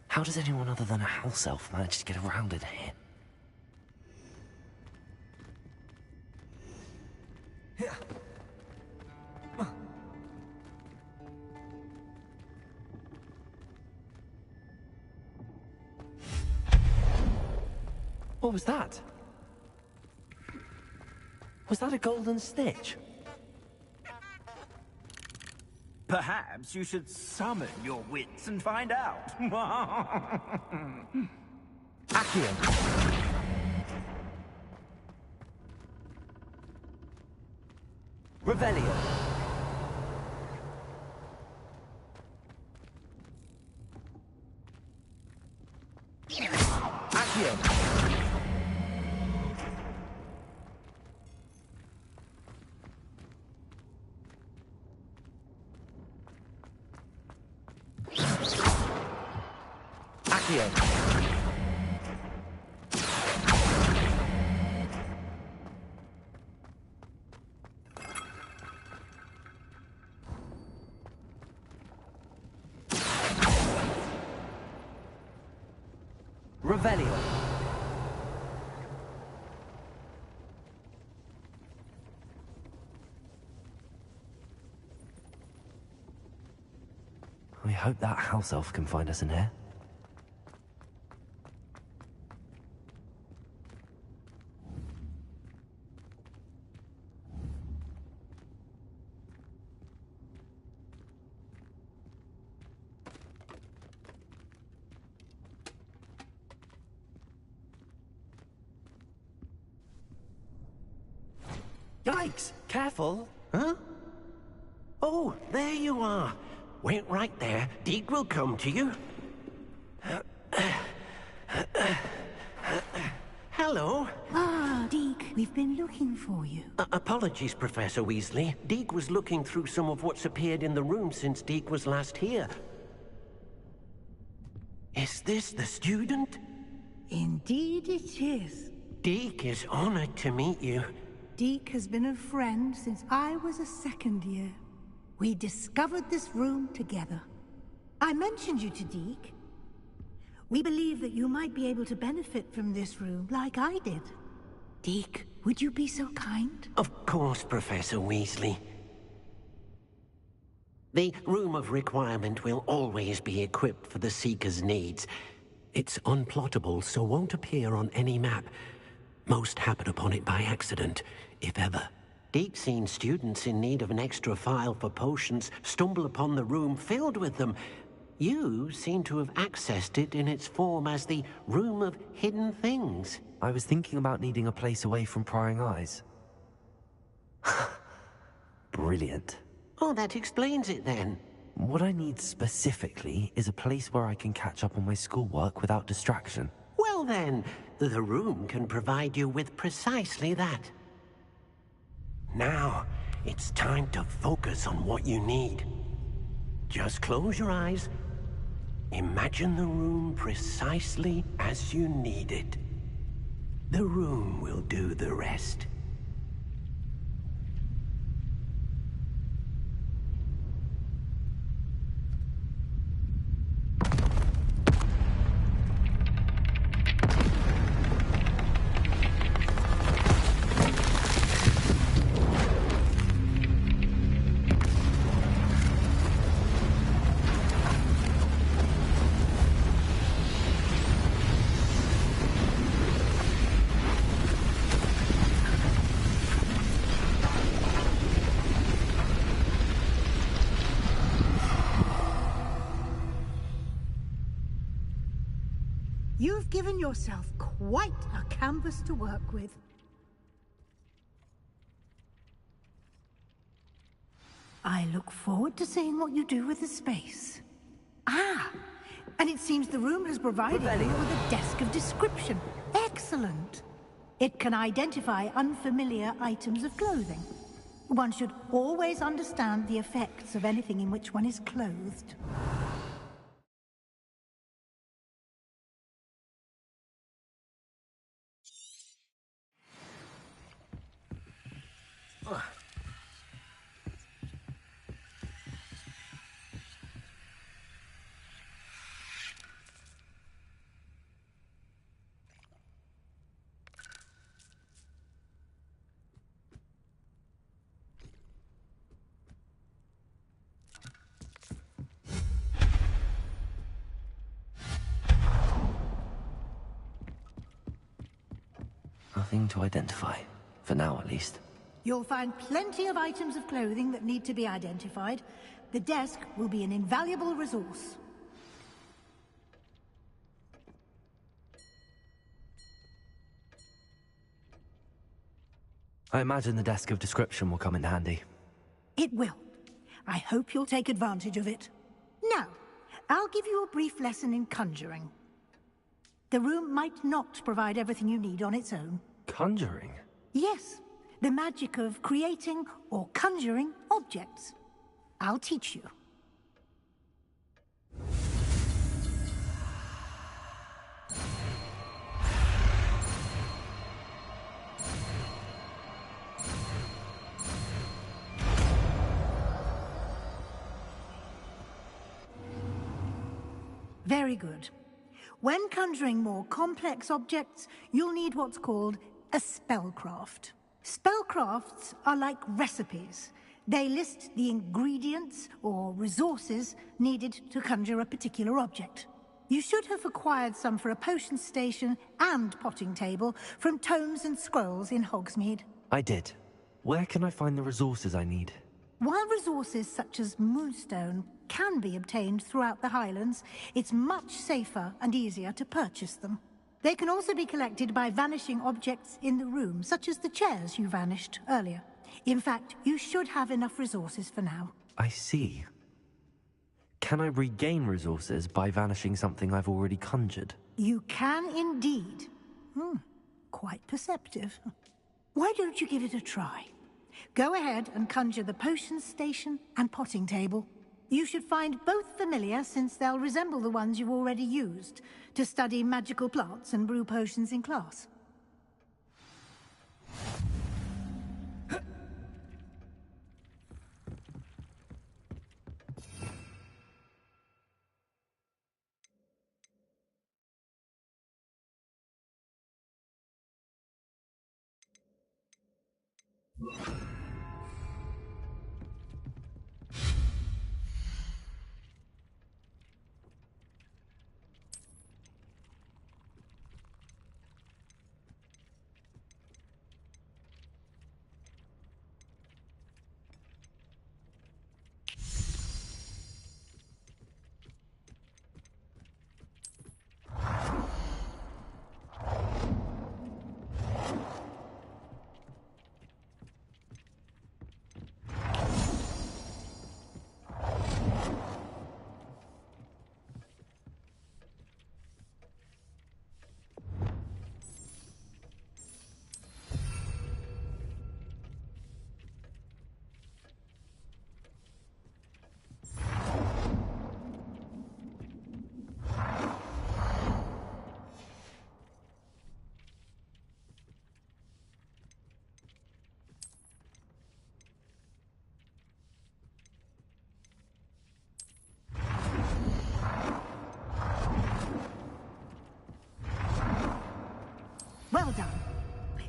How does anyone other than a house elf manage to get around in here? What was that? Was that a golden snitch? Perhaps you should summon your wits and find out. Accio! Revelio! Accio! Accio! Revelio. I hope that house elf can find us in here. Yikes! Careful! Huh? Oh, there you are. Wait right there. Deke will come to you. Hello. Ah, Deke, we've been looking for you. Apologies, Professor Weasley. Deke was looking through some of what's appeared in the room since Deke was last here. Is this the student? Indeed it is. Deke is honored to meet you. Deke has been a friend since I was a second year. We discovered this room together. I mentioned you to Deke. We believe that you might be able to benefit from this room like I did. Deke, would you be so kind? Of course, Professor Weasley. The Room of Requirement will always be equipped for the Seeker's needs. It's unplottable, so won't appear on any map. Most happen upon it by accident, if ever. Deke's seen students in need of an extra file for potions stumble upon the room filled with them. You seem to have accessed it in its form as the Room of Hidden Things. I was thinking about needing a place away from prying eyes. Brilliant. Oh, that explains it then. What I need specifically is a place where I can catch up on my schoolwork without distraction. Well then, the room can provide you with precisely that. Now, it's time to focus on what you need. Just close your eyes. Imagine the room precisely as you need it. The room will do the rest. You've given yourself quite a canvas to work with. I look forward to seeing what you do with the space. Ah, and it seems the room has provided you with a desk of description. Excellent. It can identify unfamiliar items of clothing. One should always understand the effects of anything in which one is clothed. nothing to identify. For now, at least. You'll find plenty of items of clothing that need to be identified. The desk will be an invaluable resource. I imagine the desk of description will come in handy. It will. I hope you'll take advantage of it. Now, I'll give you a brief lesson in conjuring. The room might not provide everything you need on its own. Conjuring? Yes, the magic of creating or conjuring objects. I'll teach you. Very good. When conjuring more complex objects, you'll need what's called a spellcraft. Spellcrafts are like recipes. They list the ingredients or resources needed to conjure a particular object. You should have acquired some for a potion station and potting table from tomes and scrolls in Hogsmeade. I did. Where can I find the resources I need? While resources such as Moonstone can be obtained throughout the Highlands, it's much safer and easier to purchase them. They can also be collected by vanishing objects in the room, such as the chairs you vanished earlier. In fact, you should have enough resources for now. I see. Can I regain resources by vanishing something I've already conjured? You can indeed. Quite perceptive. Why don't you give it a try? Go ahead and conjure the potion station and potting table. You should find both familiar, since they'll resemble the ones you've already used to study magical plants and brew potions in class. Well done.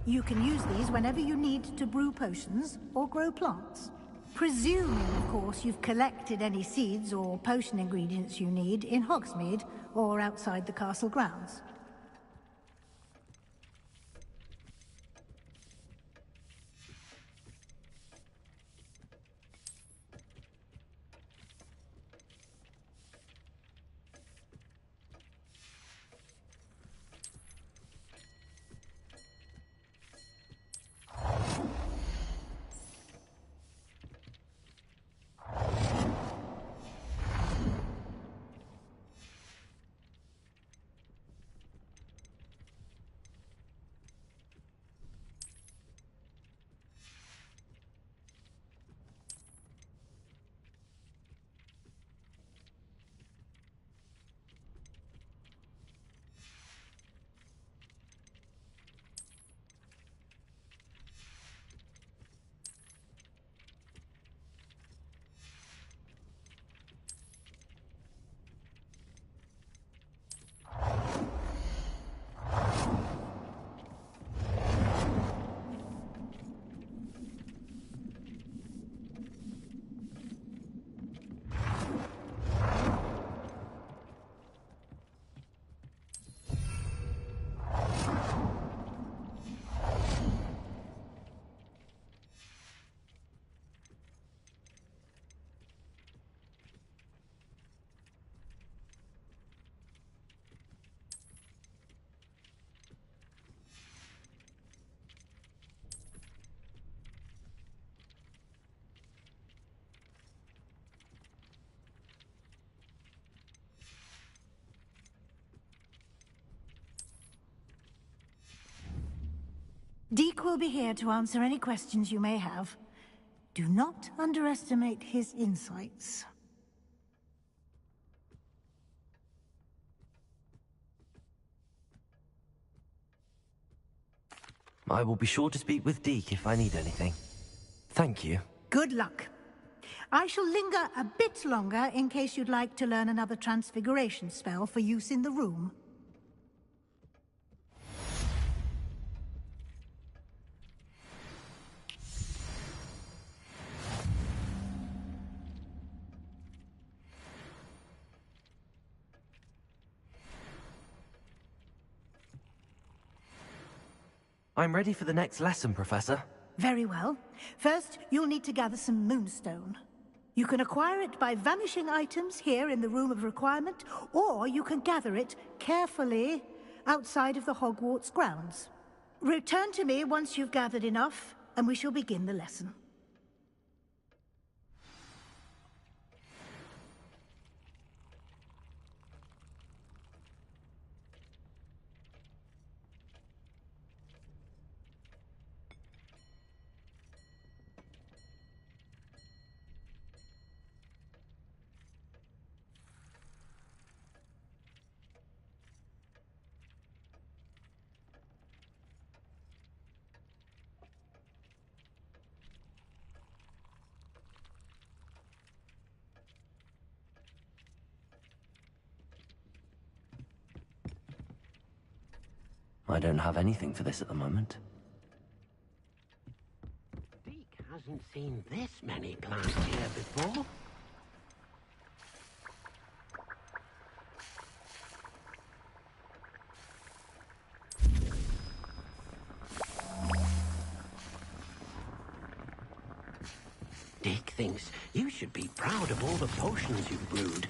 You can use these whenever you need to brew potions or grow plants. Presuming, of course, you've collected any seeds or potion ingredients you need in Hogsmeade or outside the castle grounds. will be here to answer any questions you may have. Do not underestimate his insights. I will be sure to speak with Deke if I need anything. Thank you. Good luck. I shall linger a bit longer in case you'd like to learn another transfiguration spell for use in the room. I'm ready for the next lesson, Professor. Very well. First, you'll need to gather some moonstone. You can acquire it by vanishing items here in the Room of Requirement, or you can gather it carefully outside of the Hogwarts grounds. Return to me once you've gathered enough, and we shall begin the lesson. I don't have anything for this at the moment. Deke hasn't seen this many plants here before. Deke thinks you should be proud of all the potions you've brewed.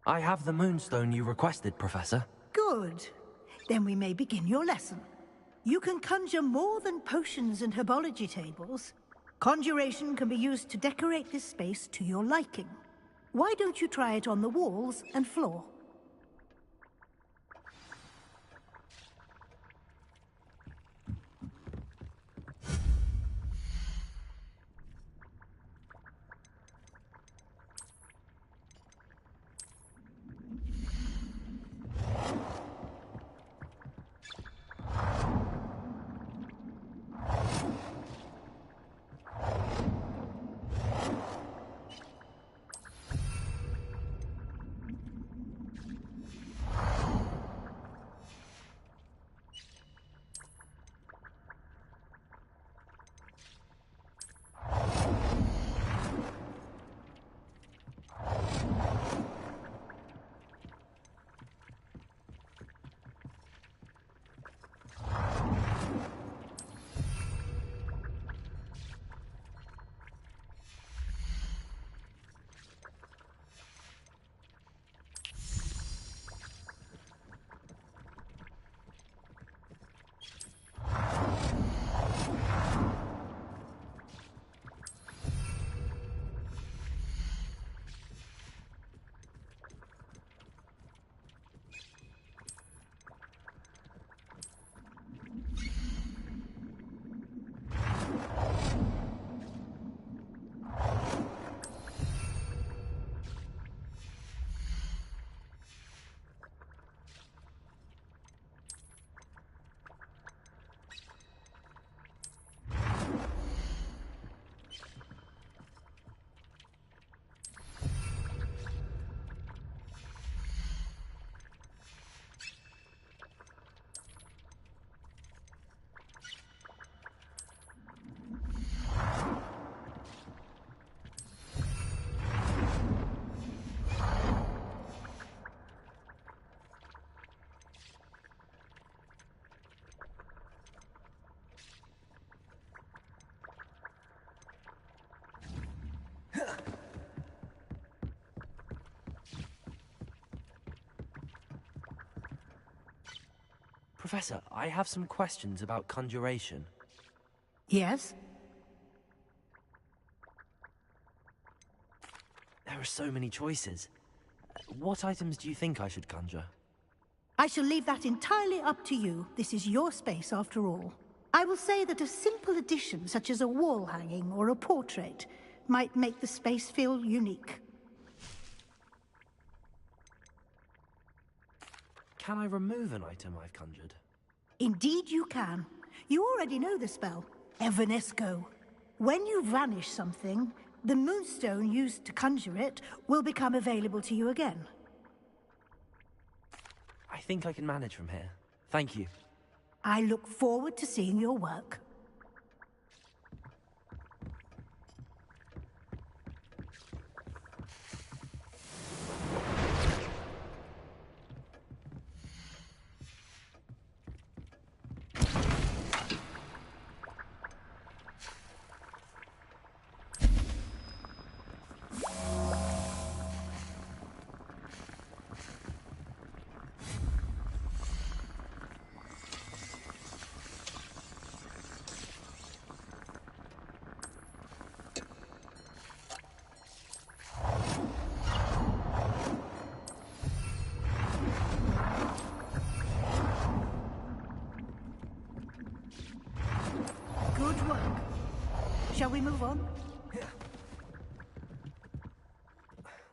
I have the moonstone you requested, Professor. Good. Then we may begin your lesson. You can conjure more than potions and herbology tables. Conjuration can be used to decorate this space to your liking. Why don't you try it on the walls and floor? Professor, I have some questions about conjuration. Yes? There are so many choices. What items do you think I should conjure? I shall leave that entirely up to you. This is your space, after all. I will say that a simple addition, such as a wall hanging or a portrait, might make the space feel unique. Can I remove an item I've conjured? Indeed you can. You already know the spell, Evanesco. When you vanish something, the moonstone used to conjure it will become available to you again. I think I can manage from here. Thank you. I look forward to seeing your work. Good work. Shall we move on?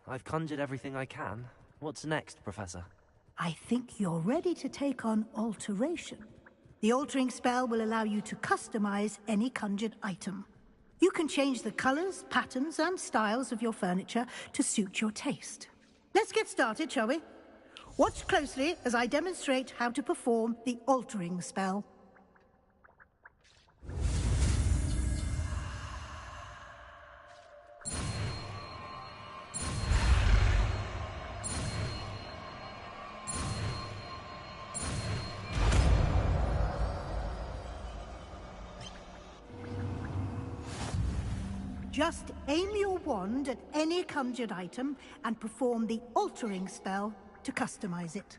I've conjured everything I can. What's next, Professor? I think you're ready to take on alteration. The altering spell will allow you to customize any conjured item. You can change the colors, patterns, and styles of your furniture to suit your taste. Let's get started, shall we? Watch closely as I demonstrate how to perform the altering spell. Just aim your wand at any conjured item and perform the altering spell to customize it.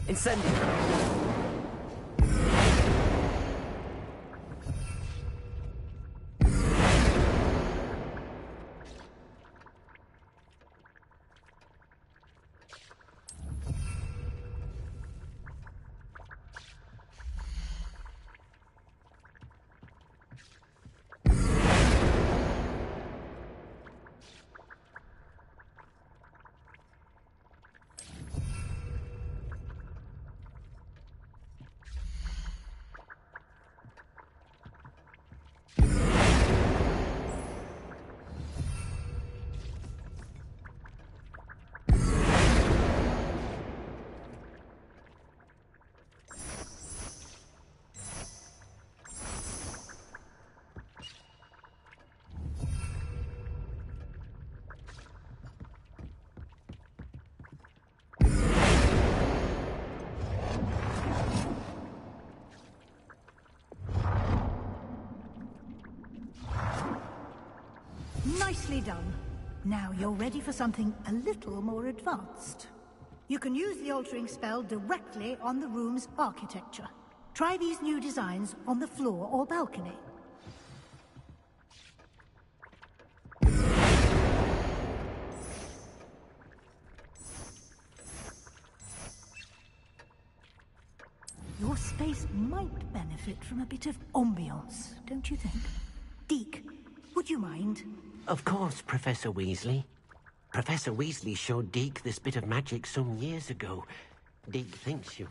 Incendio! Nicely done. Now you're ready for something a little more advanced. You can use the altering spell directly on the room's architecture. Try these new designs on the floor or balcony. Your space might benefit from a bit of ambiance, don't you think? Deke, would you mind? Of course, Professor Weasley. Professor Weasley showed Deke this bit of magic some years ago. Deke thinks you...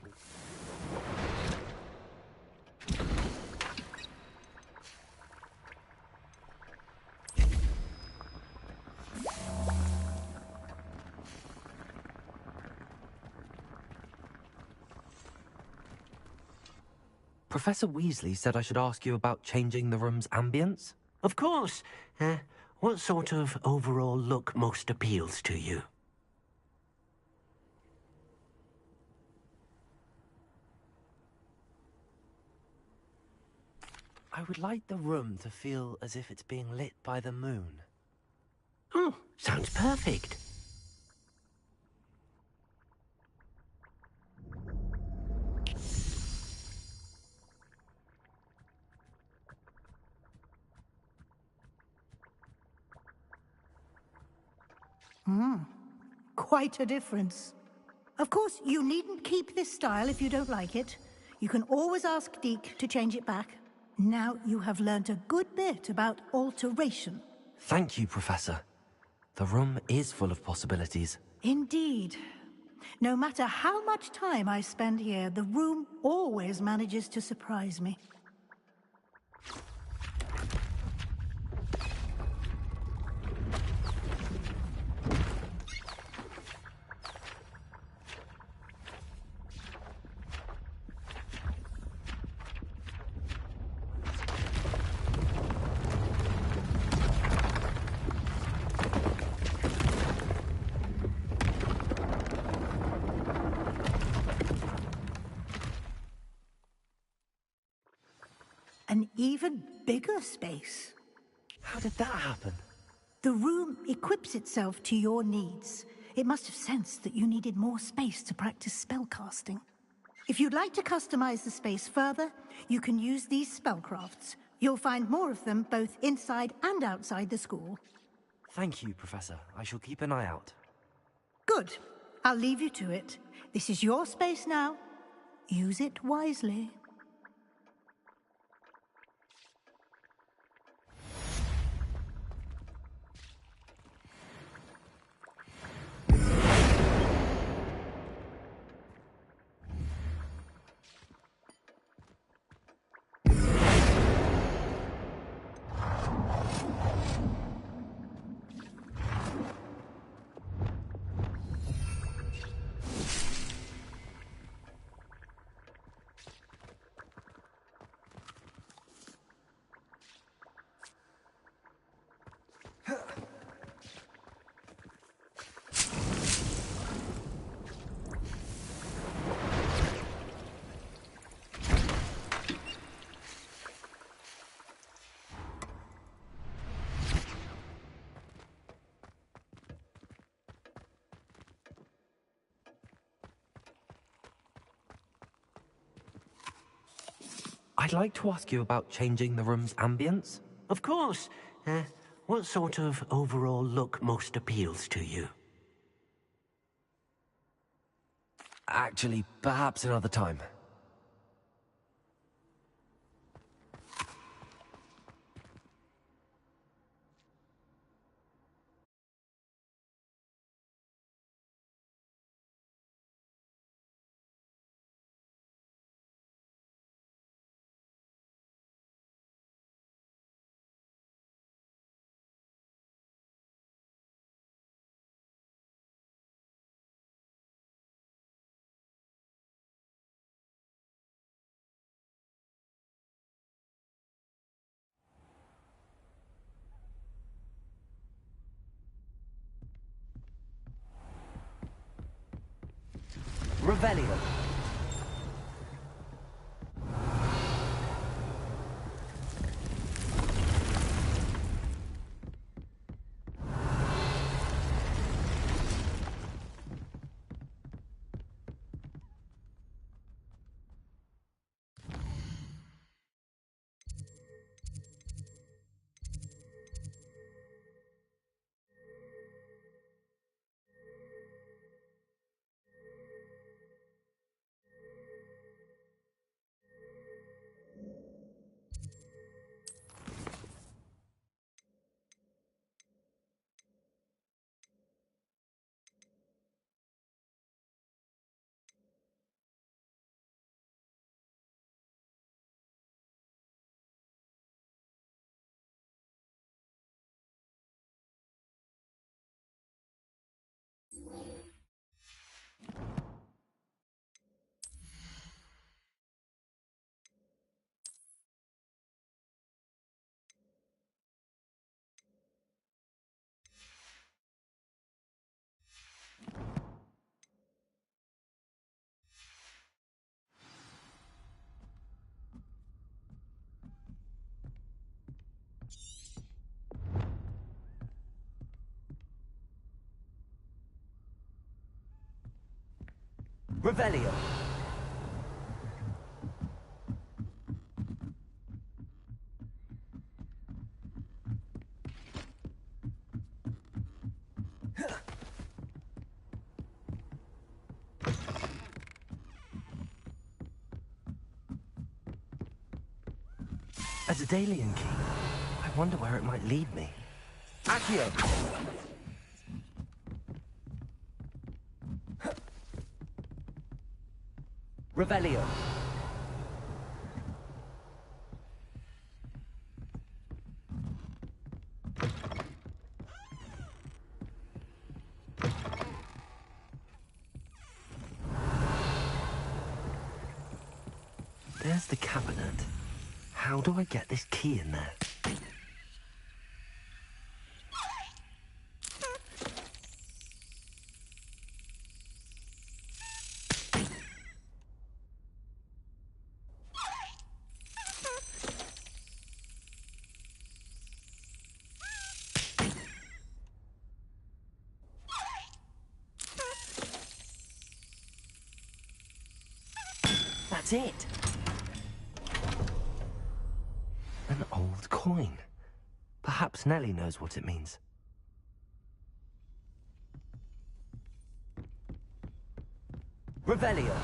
Professor Weasley said I should ask you about changing the room's ambience? Of course. what sort of overall look most appeals to you? I would like the room to feel as if it's being lit by the moon. Oh, sounds perfect. Quite a difference. Of course, you needn't keep this style if you don't like it. You can always ask Deke to change it back. Now you have learnt a good bit about alteration. Thank you, Professor. The room is full of possibilities. Indeed. No matter how much time I spend here, the room always manages to surprise me. An even bigger space. How did that happen? The room equips itself to your needs. It must have sensed that you needed more space to practice spellcasting. If you'd like to customize the space further, you can use these spellcrafts. You'll find more of them both inside and outside the school. Thank you, Professor. I shall keep an eye out. Good. I'll leave you to it. This is your space now. Use it wisely. I'd like to ask you about changing the room's ambience. Of course. What sort of overall look most appeals to you? Actually, perhaps another time. Revelio. Revelio. A Daedalian key. I wonder where it might lead me. Accio! Revelio. There's the cabinet. How do I get this key in there? That's it. An old coin. Perhaps Nellie knows what it means. Revelio.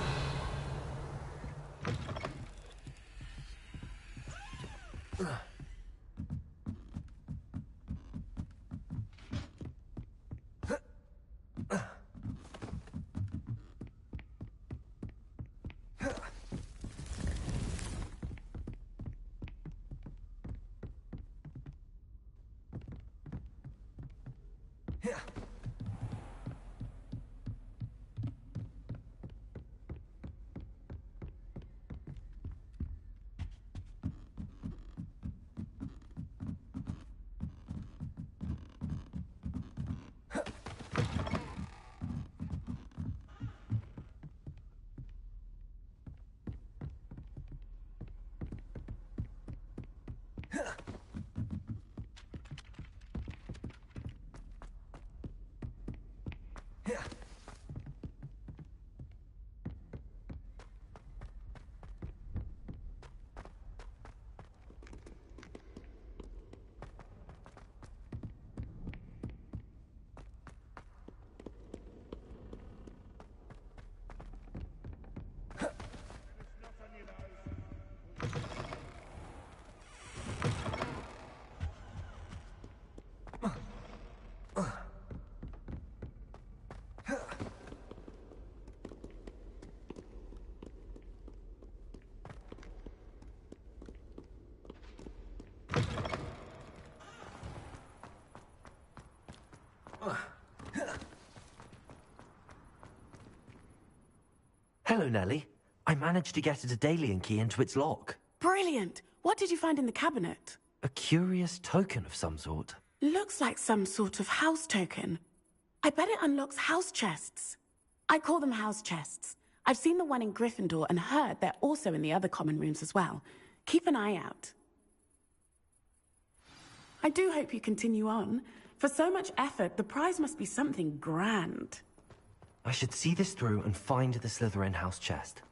Hello, Nellie. I managed to get a Daedalian key into its lock. Brilliant! What did you find in the cabinet? A curious token of some sort. Looks like some sort of house token. I bet it unlocks house chests. I call them house chests. I've seen the one in Gryffindor and heard they're also in the other common rooms as well. Keep an eye out. I do hope you continue on. For so much effort, the prize must be something grand. I should see this through and find the Slytherin house chest.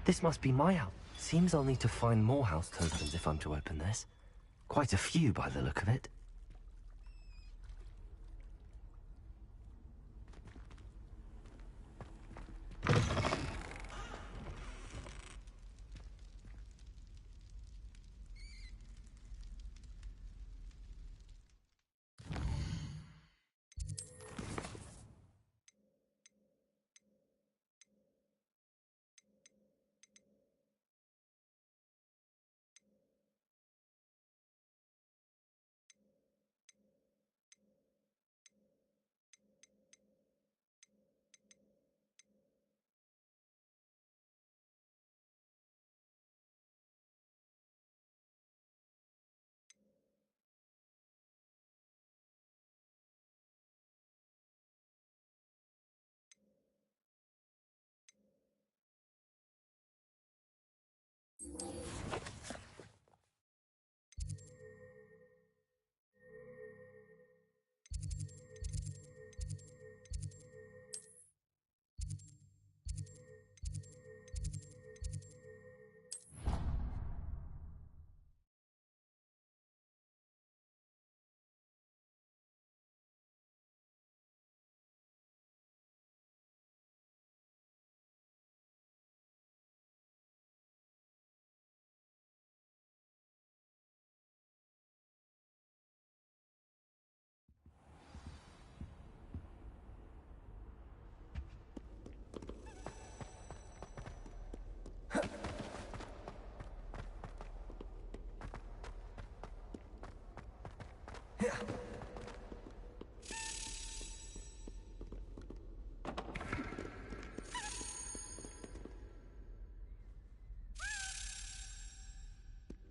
This must be my house. Seems I'll need to find more house tokens if I'm to open this. Quite a few by the look of it.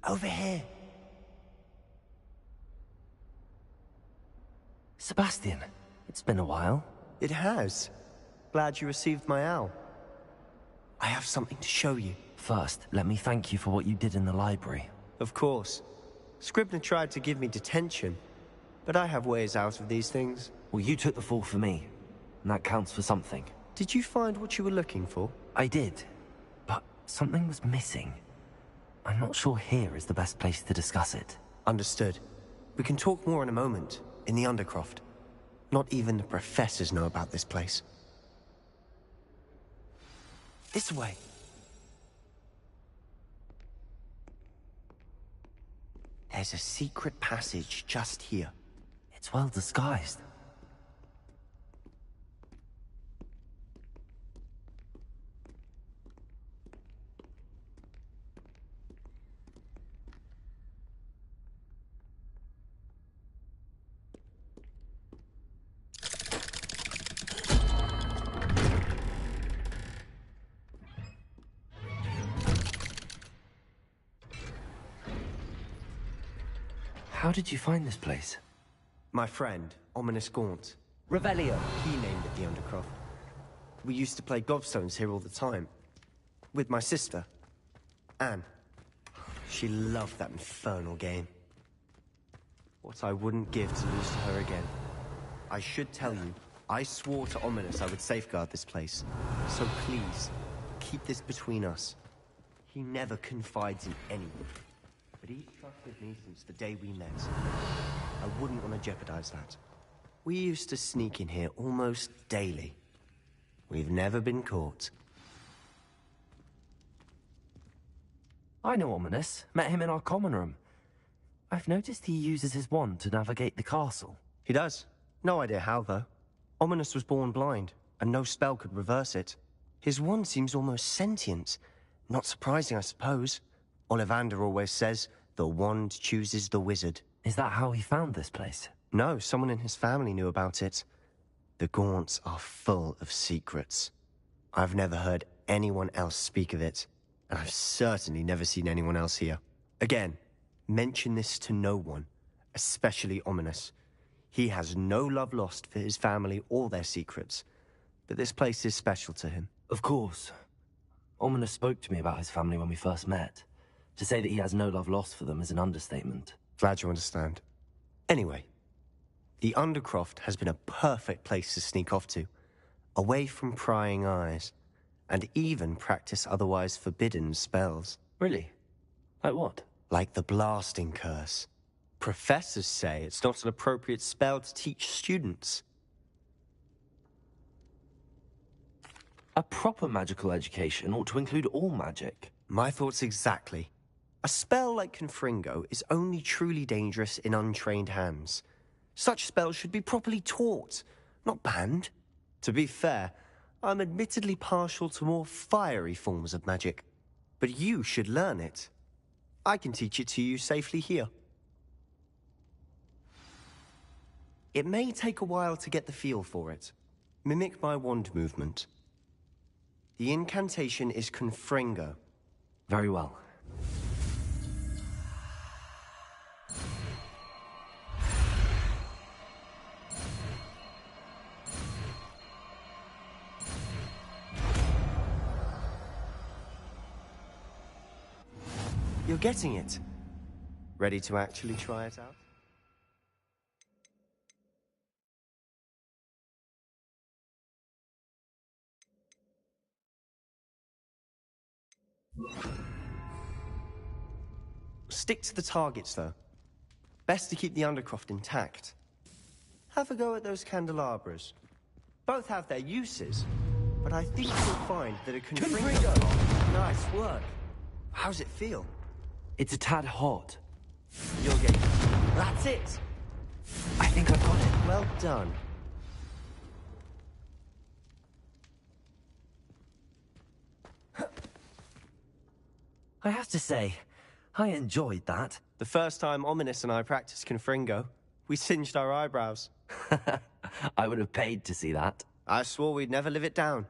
Over here. Sebastian, it's been a while. It has. Glad you received my owl. I have something to show you. First, let me thank you for what you did in the library. Of course. Scribner tried to give me detention, but I have ways out of these things. Well, you took the fall for me, and that counts for something. Did you find what you were looking for? I did, but something was missing. I'm not sure here is the best place to discuss it. Understood. We can talk more in a moment, in the Undercroft. Not even the professors know about this place. This way. There's a secret passage just here. It's well disguised. How did you find this place? My friend, Ominous Gaunt. Revelio. He named it the Undercroft. We used to play gobstones here all the time. With my sister, Anne. She loved that infernal game. What I wouldn't give to lose to her again. I should tell you, I swore to Ominous I would safeguard this place. So please, keep this between us. He never confides in anyone. But he's trusted me since the day we met. I wouldn't want to jeopardize that. We used to sneak in here almost daily. We've never been caught. I know Ominous. Met him in our common room. I've noticed he uses his wand to navigate the castle. He does. No idea how, though. Ominous was born blind, and no spell could reverse it. His wand seems almost sentient. Not surprising, I suppose. Ollivander always says, the wand chooses the wizard. Is that how he found this place? No, someone in his family knew about it. The Gaunts are full of secrets. I've never heard anyone else speak of it, and I've certainly never seen anyone else here. Again, mention this to no one, especially Ominous. He has no love lost for his family or their secrets, but this place is special to him. Of course. Ominous spoke to me about his family when we first met. To say that he has no love lost for them is an understatement. Glad you understand. Anyway, the Undercroft has been a perfect place to sneak off to, away from prying eyes. and even practice otherwise forbidden spells. Really? Like what? Like the blasting curse. Professors say it's not an appropriate spell to teach students. A proper magical education ought to include all magic. My thoughts exactly. A spell like Confringo is only truly dangerous in untrained hands. Such spells should be properly taught, not banned. To be fair, I'm admittedly partial to more fiery forms of magic. But you should learn it. I can teach it to you safely here. It may take a while to get the feel for it. Mimic my wand movement. The incantation is Confringo. Very well. You're getting it. Ready to actually try it out? Stick to the targets, though. Best to keep the Undercroft intact. Have a go at those candelabras. Both have their uses, but I think you'll find that a Confringo... Nice work. How's it feel? It's a tad hot. You're getting... That's it! I think I've got it. Well done. I have to say, I enjoyed that. The first time Ominous and I practiced Confringo, we singed our eyebrows. I would have paid to see that. I swore we'd never live it down.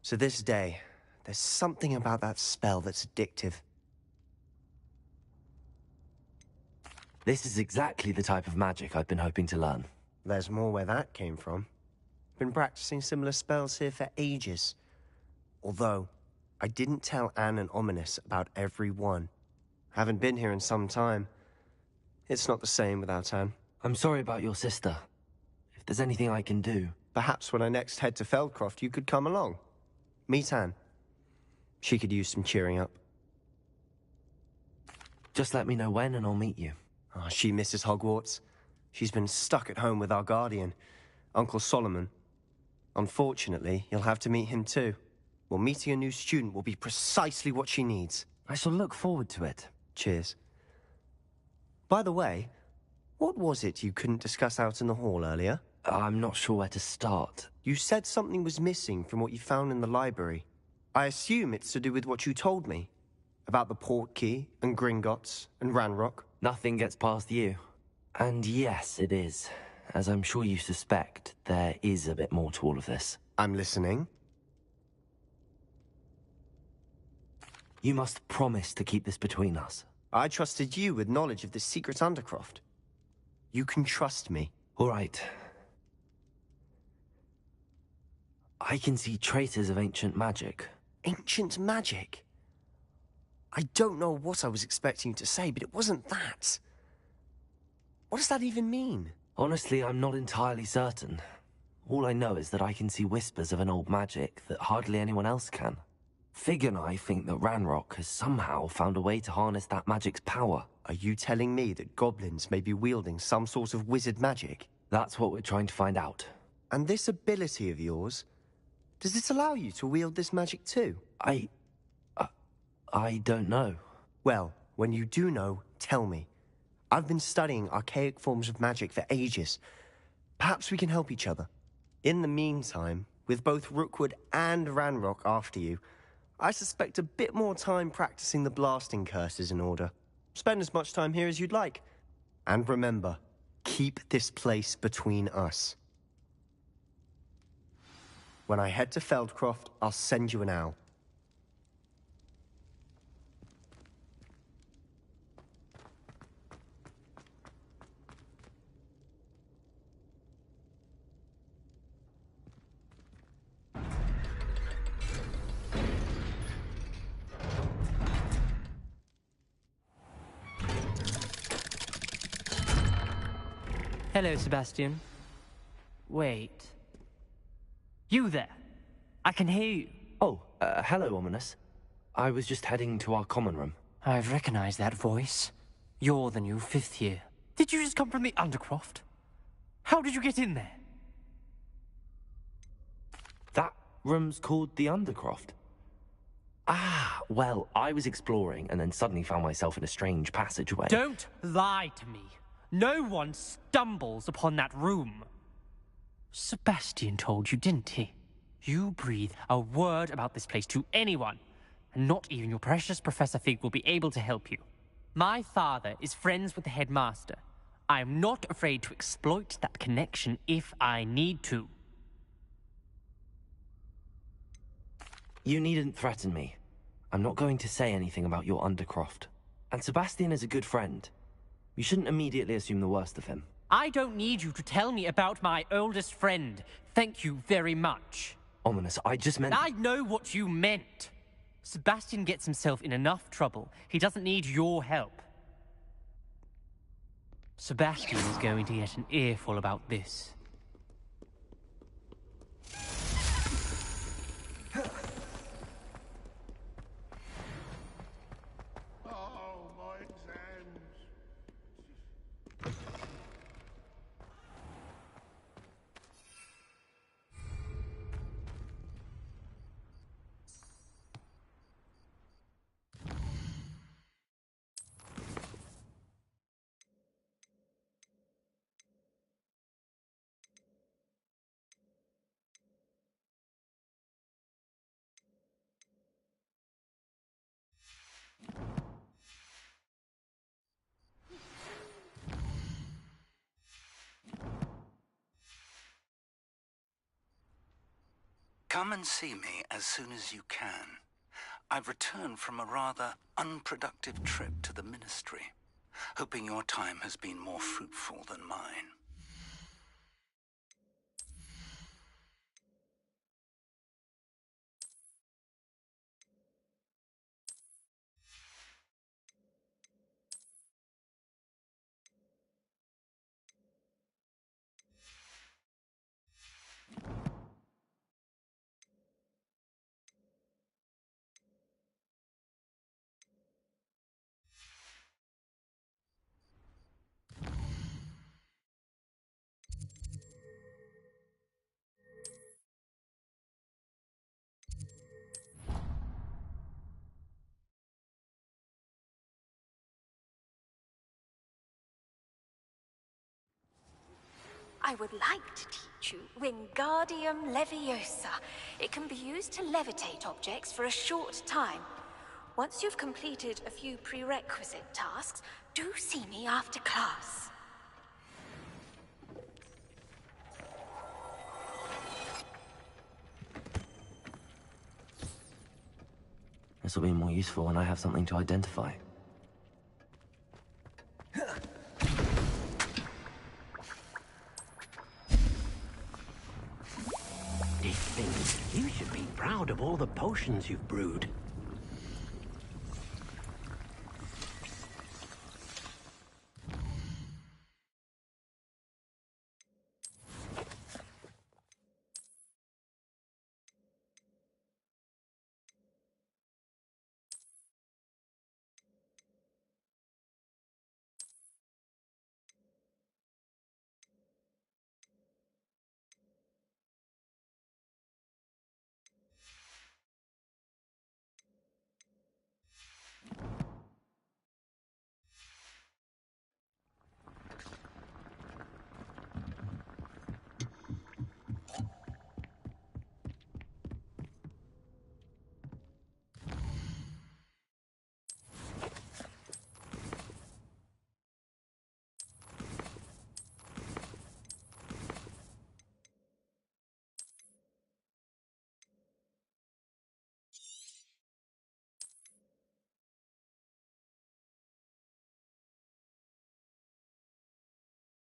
To this day, there's something about that spell that's addictive. This is exactly the type of magic I've been hoping to learn. There's more where that came from. Been practicing similar spells here for ages. Although, I didn't tell Anne and Ominous about every one. Haven't been here in some time. It's not the same without Anne. I'm sorry about your sister. If there's anything I can do... Perhaps when I next head to Feldcroft, you could come along. Meet Anne. She could use some cheering up. Just let me know when and I'll meet you. Oh, she misses Hogwarts. She's been stuck at home with our guardian, Uncle Solomon. Unfortunately, you'll have to meet him too. Well, meeting a new student will be precisely what she needs. I shall look forward to it. Cheers. By the way, what was it you couldn't discuss out in the hall earlier? I'm not sure where to start. You said something was missing from what you found in the library. I assume it's to do with what you told me. About the Portkey, and Gringotts, and Ranrock. Nothing gets past you. And yes, it is. As I'm sure you suspect, there is a bit more to all of this. I'm listening. You must promise to keep this between us. I trusted you with knowledge of the secret Undercroft. You can trust me. All right. I can see traces of ancient magic. Ancient magic? I don't know what I was expecting you to say, but it wasn't that. What does that even mean? Honestly, I'm not entirely certain. All I know is that I can see whispers of an old magic that hardly anyone else can. Fig and I think that Ranrock has somehow found a way to harness that magic's power. Are you telling me that goblins may be wielding some sort of wizard magic? That's what we're trying to find out. And this ability of yours, does it allow you to wield this magic too? I don't know. Well, when you do know, tell me. I've been studying archaic forms of magic for ages. Perhaps we can help each other. In the meantime, with both Rookwood and Ranrock after you, I suspect a bit more time practicing the blasting curse is in order. Spend as much time here as you'd like. And remember, keep this place between us. When I head to Feldcroft, I'll send you an owl. Hello, Sebastian. Wait. You there? I can hear you. Oh, Hello, Ominous. I was just heading to our common room. I've recognized that voice. You're the new 5th year. Did you just come from the Undercroft? How did you get in there? That room's called the Undercroft. Ah, well, I was exploring and then suddenly found myself in a strange passageway. Don't lie to me. No one stumbles upon that room. Sebastian told you, didn't he? You breathe a word about this place to anyone, and not even your precious Professor Fig will be able to help you. My father is friends with the headmaster. I am not afraid to exploit that connection if I need to. You needn't threaten me. I'm not going to say anything about your Undercroft. And Sebastian is a good friend. You shouldn't immediately assume the worst of him. I don't need you to tell me about my oldest friend. Thank you very much. Ominous, I just meant... I know what you meant. Sebastian gets himself in enough trouble. He doesn't need your help. Sebastian is going to get an earful about this. Come and see me as soon as you can. I've returned from a rather unproductive trip to the Ministry, hoping your time has been more fruitful than mine. I would like to teach you Wingardium Leviosa. It can be used to levitate objects for a short time. Once you've completed a few prerequisite tasks, do see me after class. This will be more useful when I have something to identify. You should be proud of all the potions you've brewed.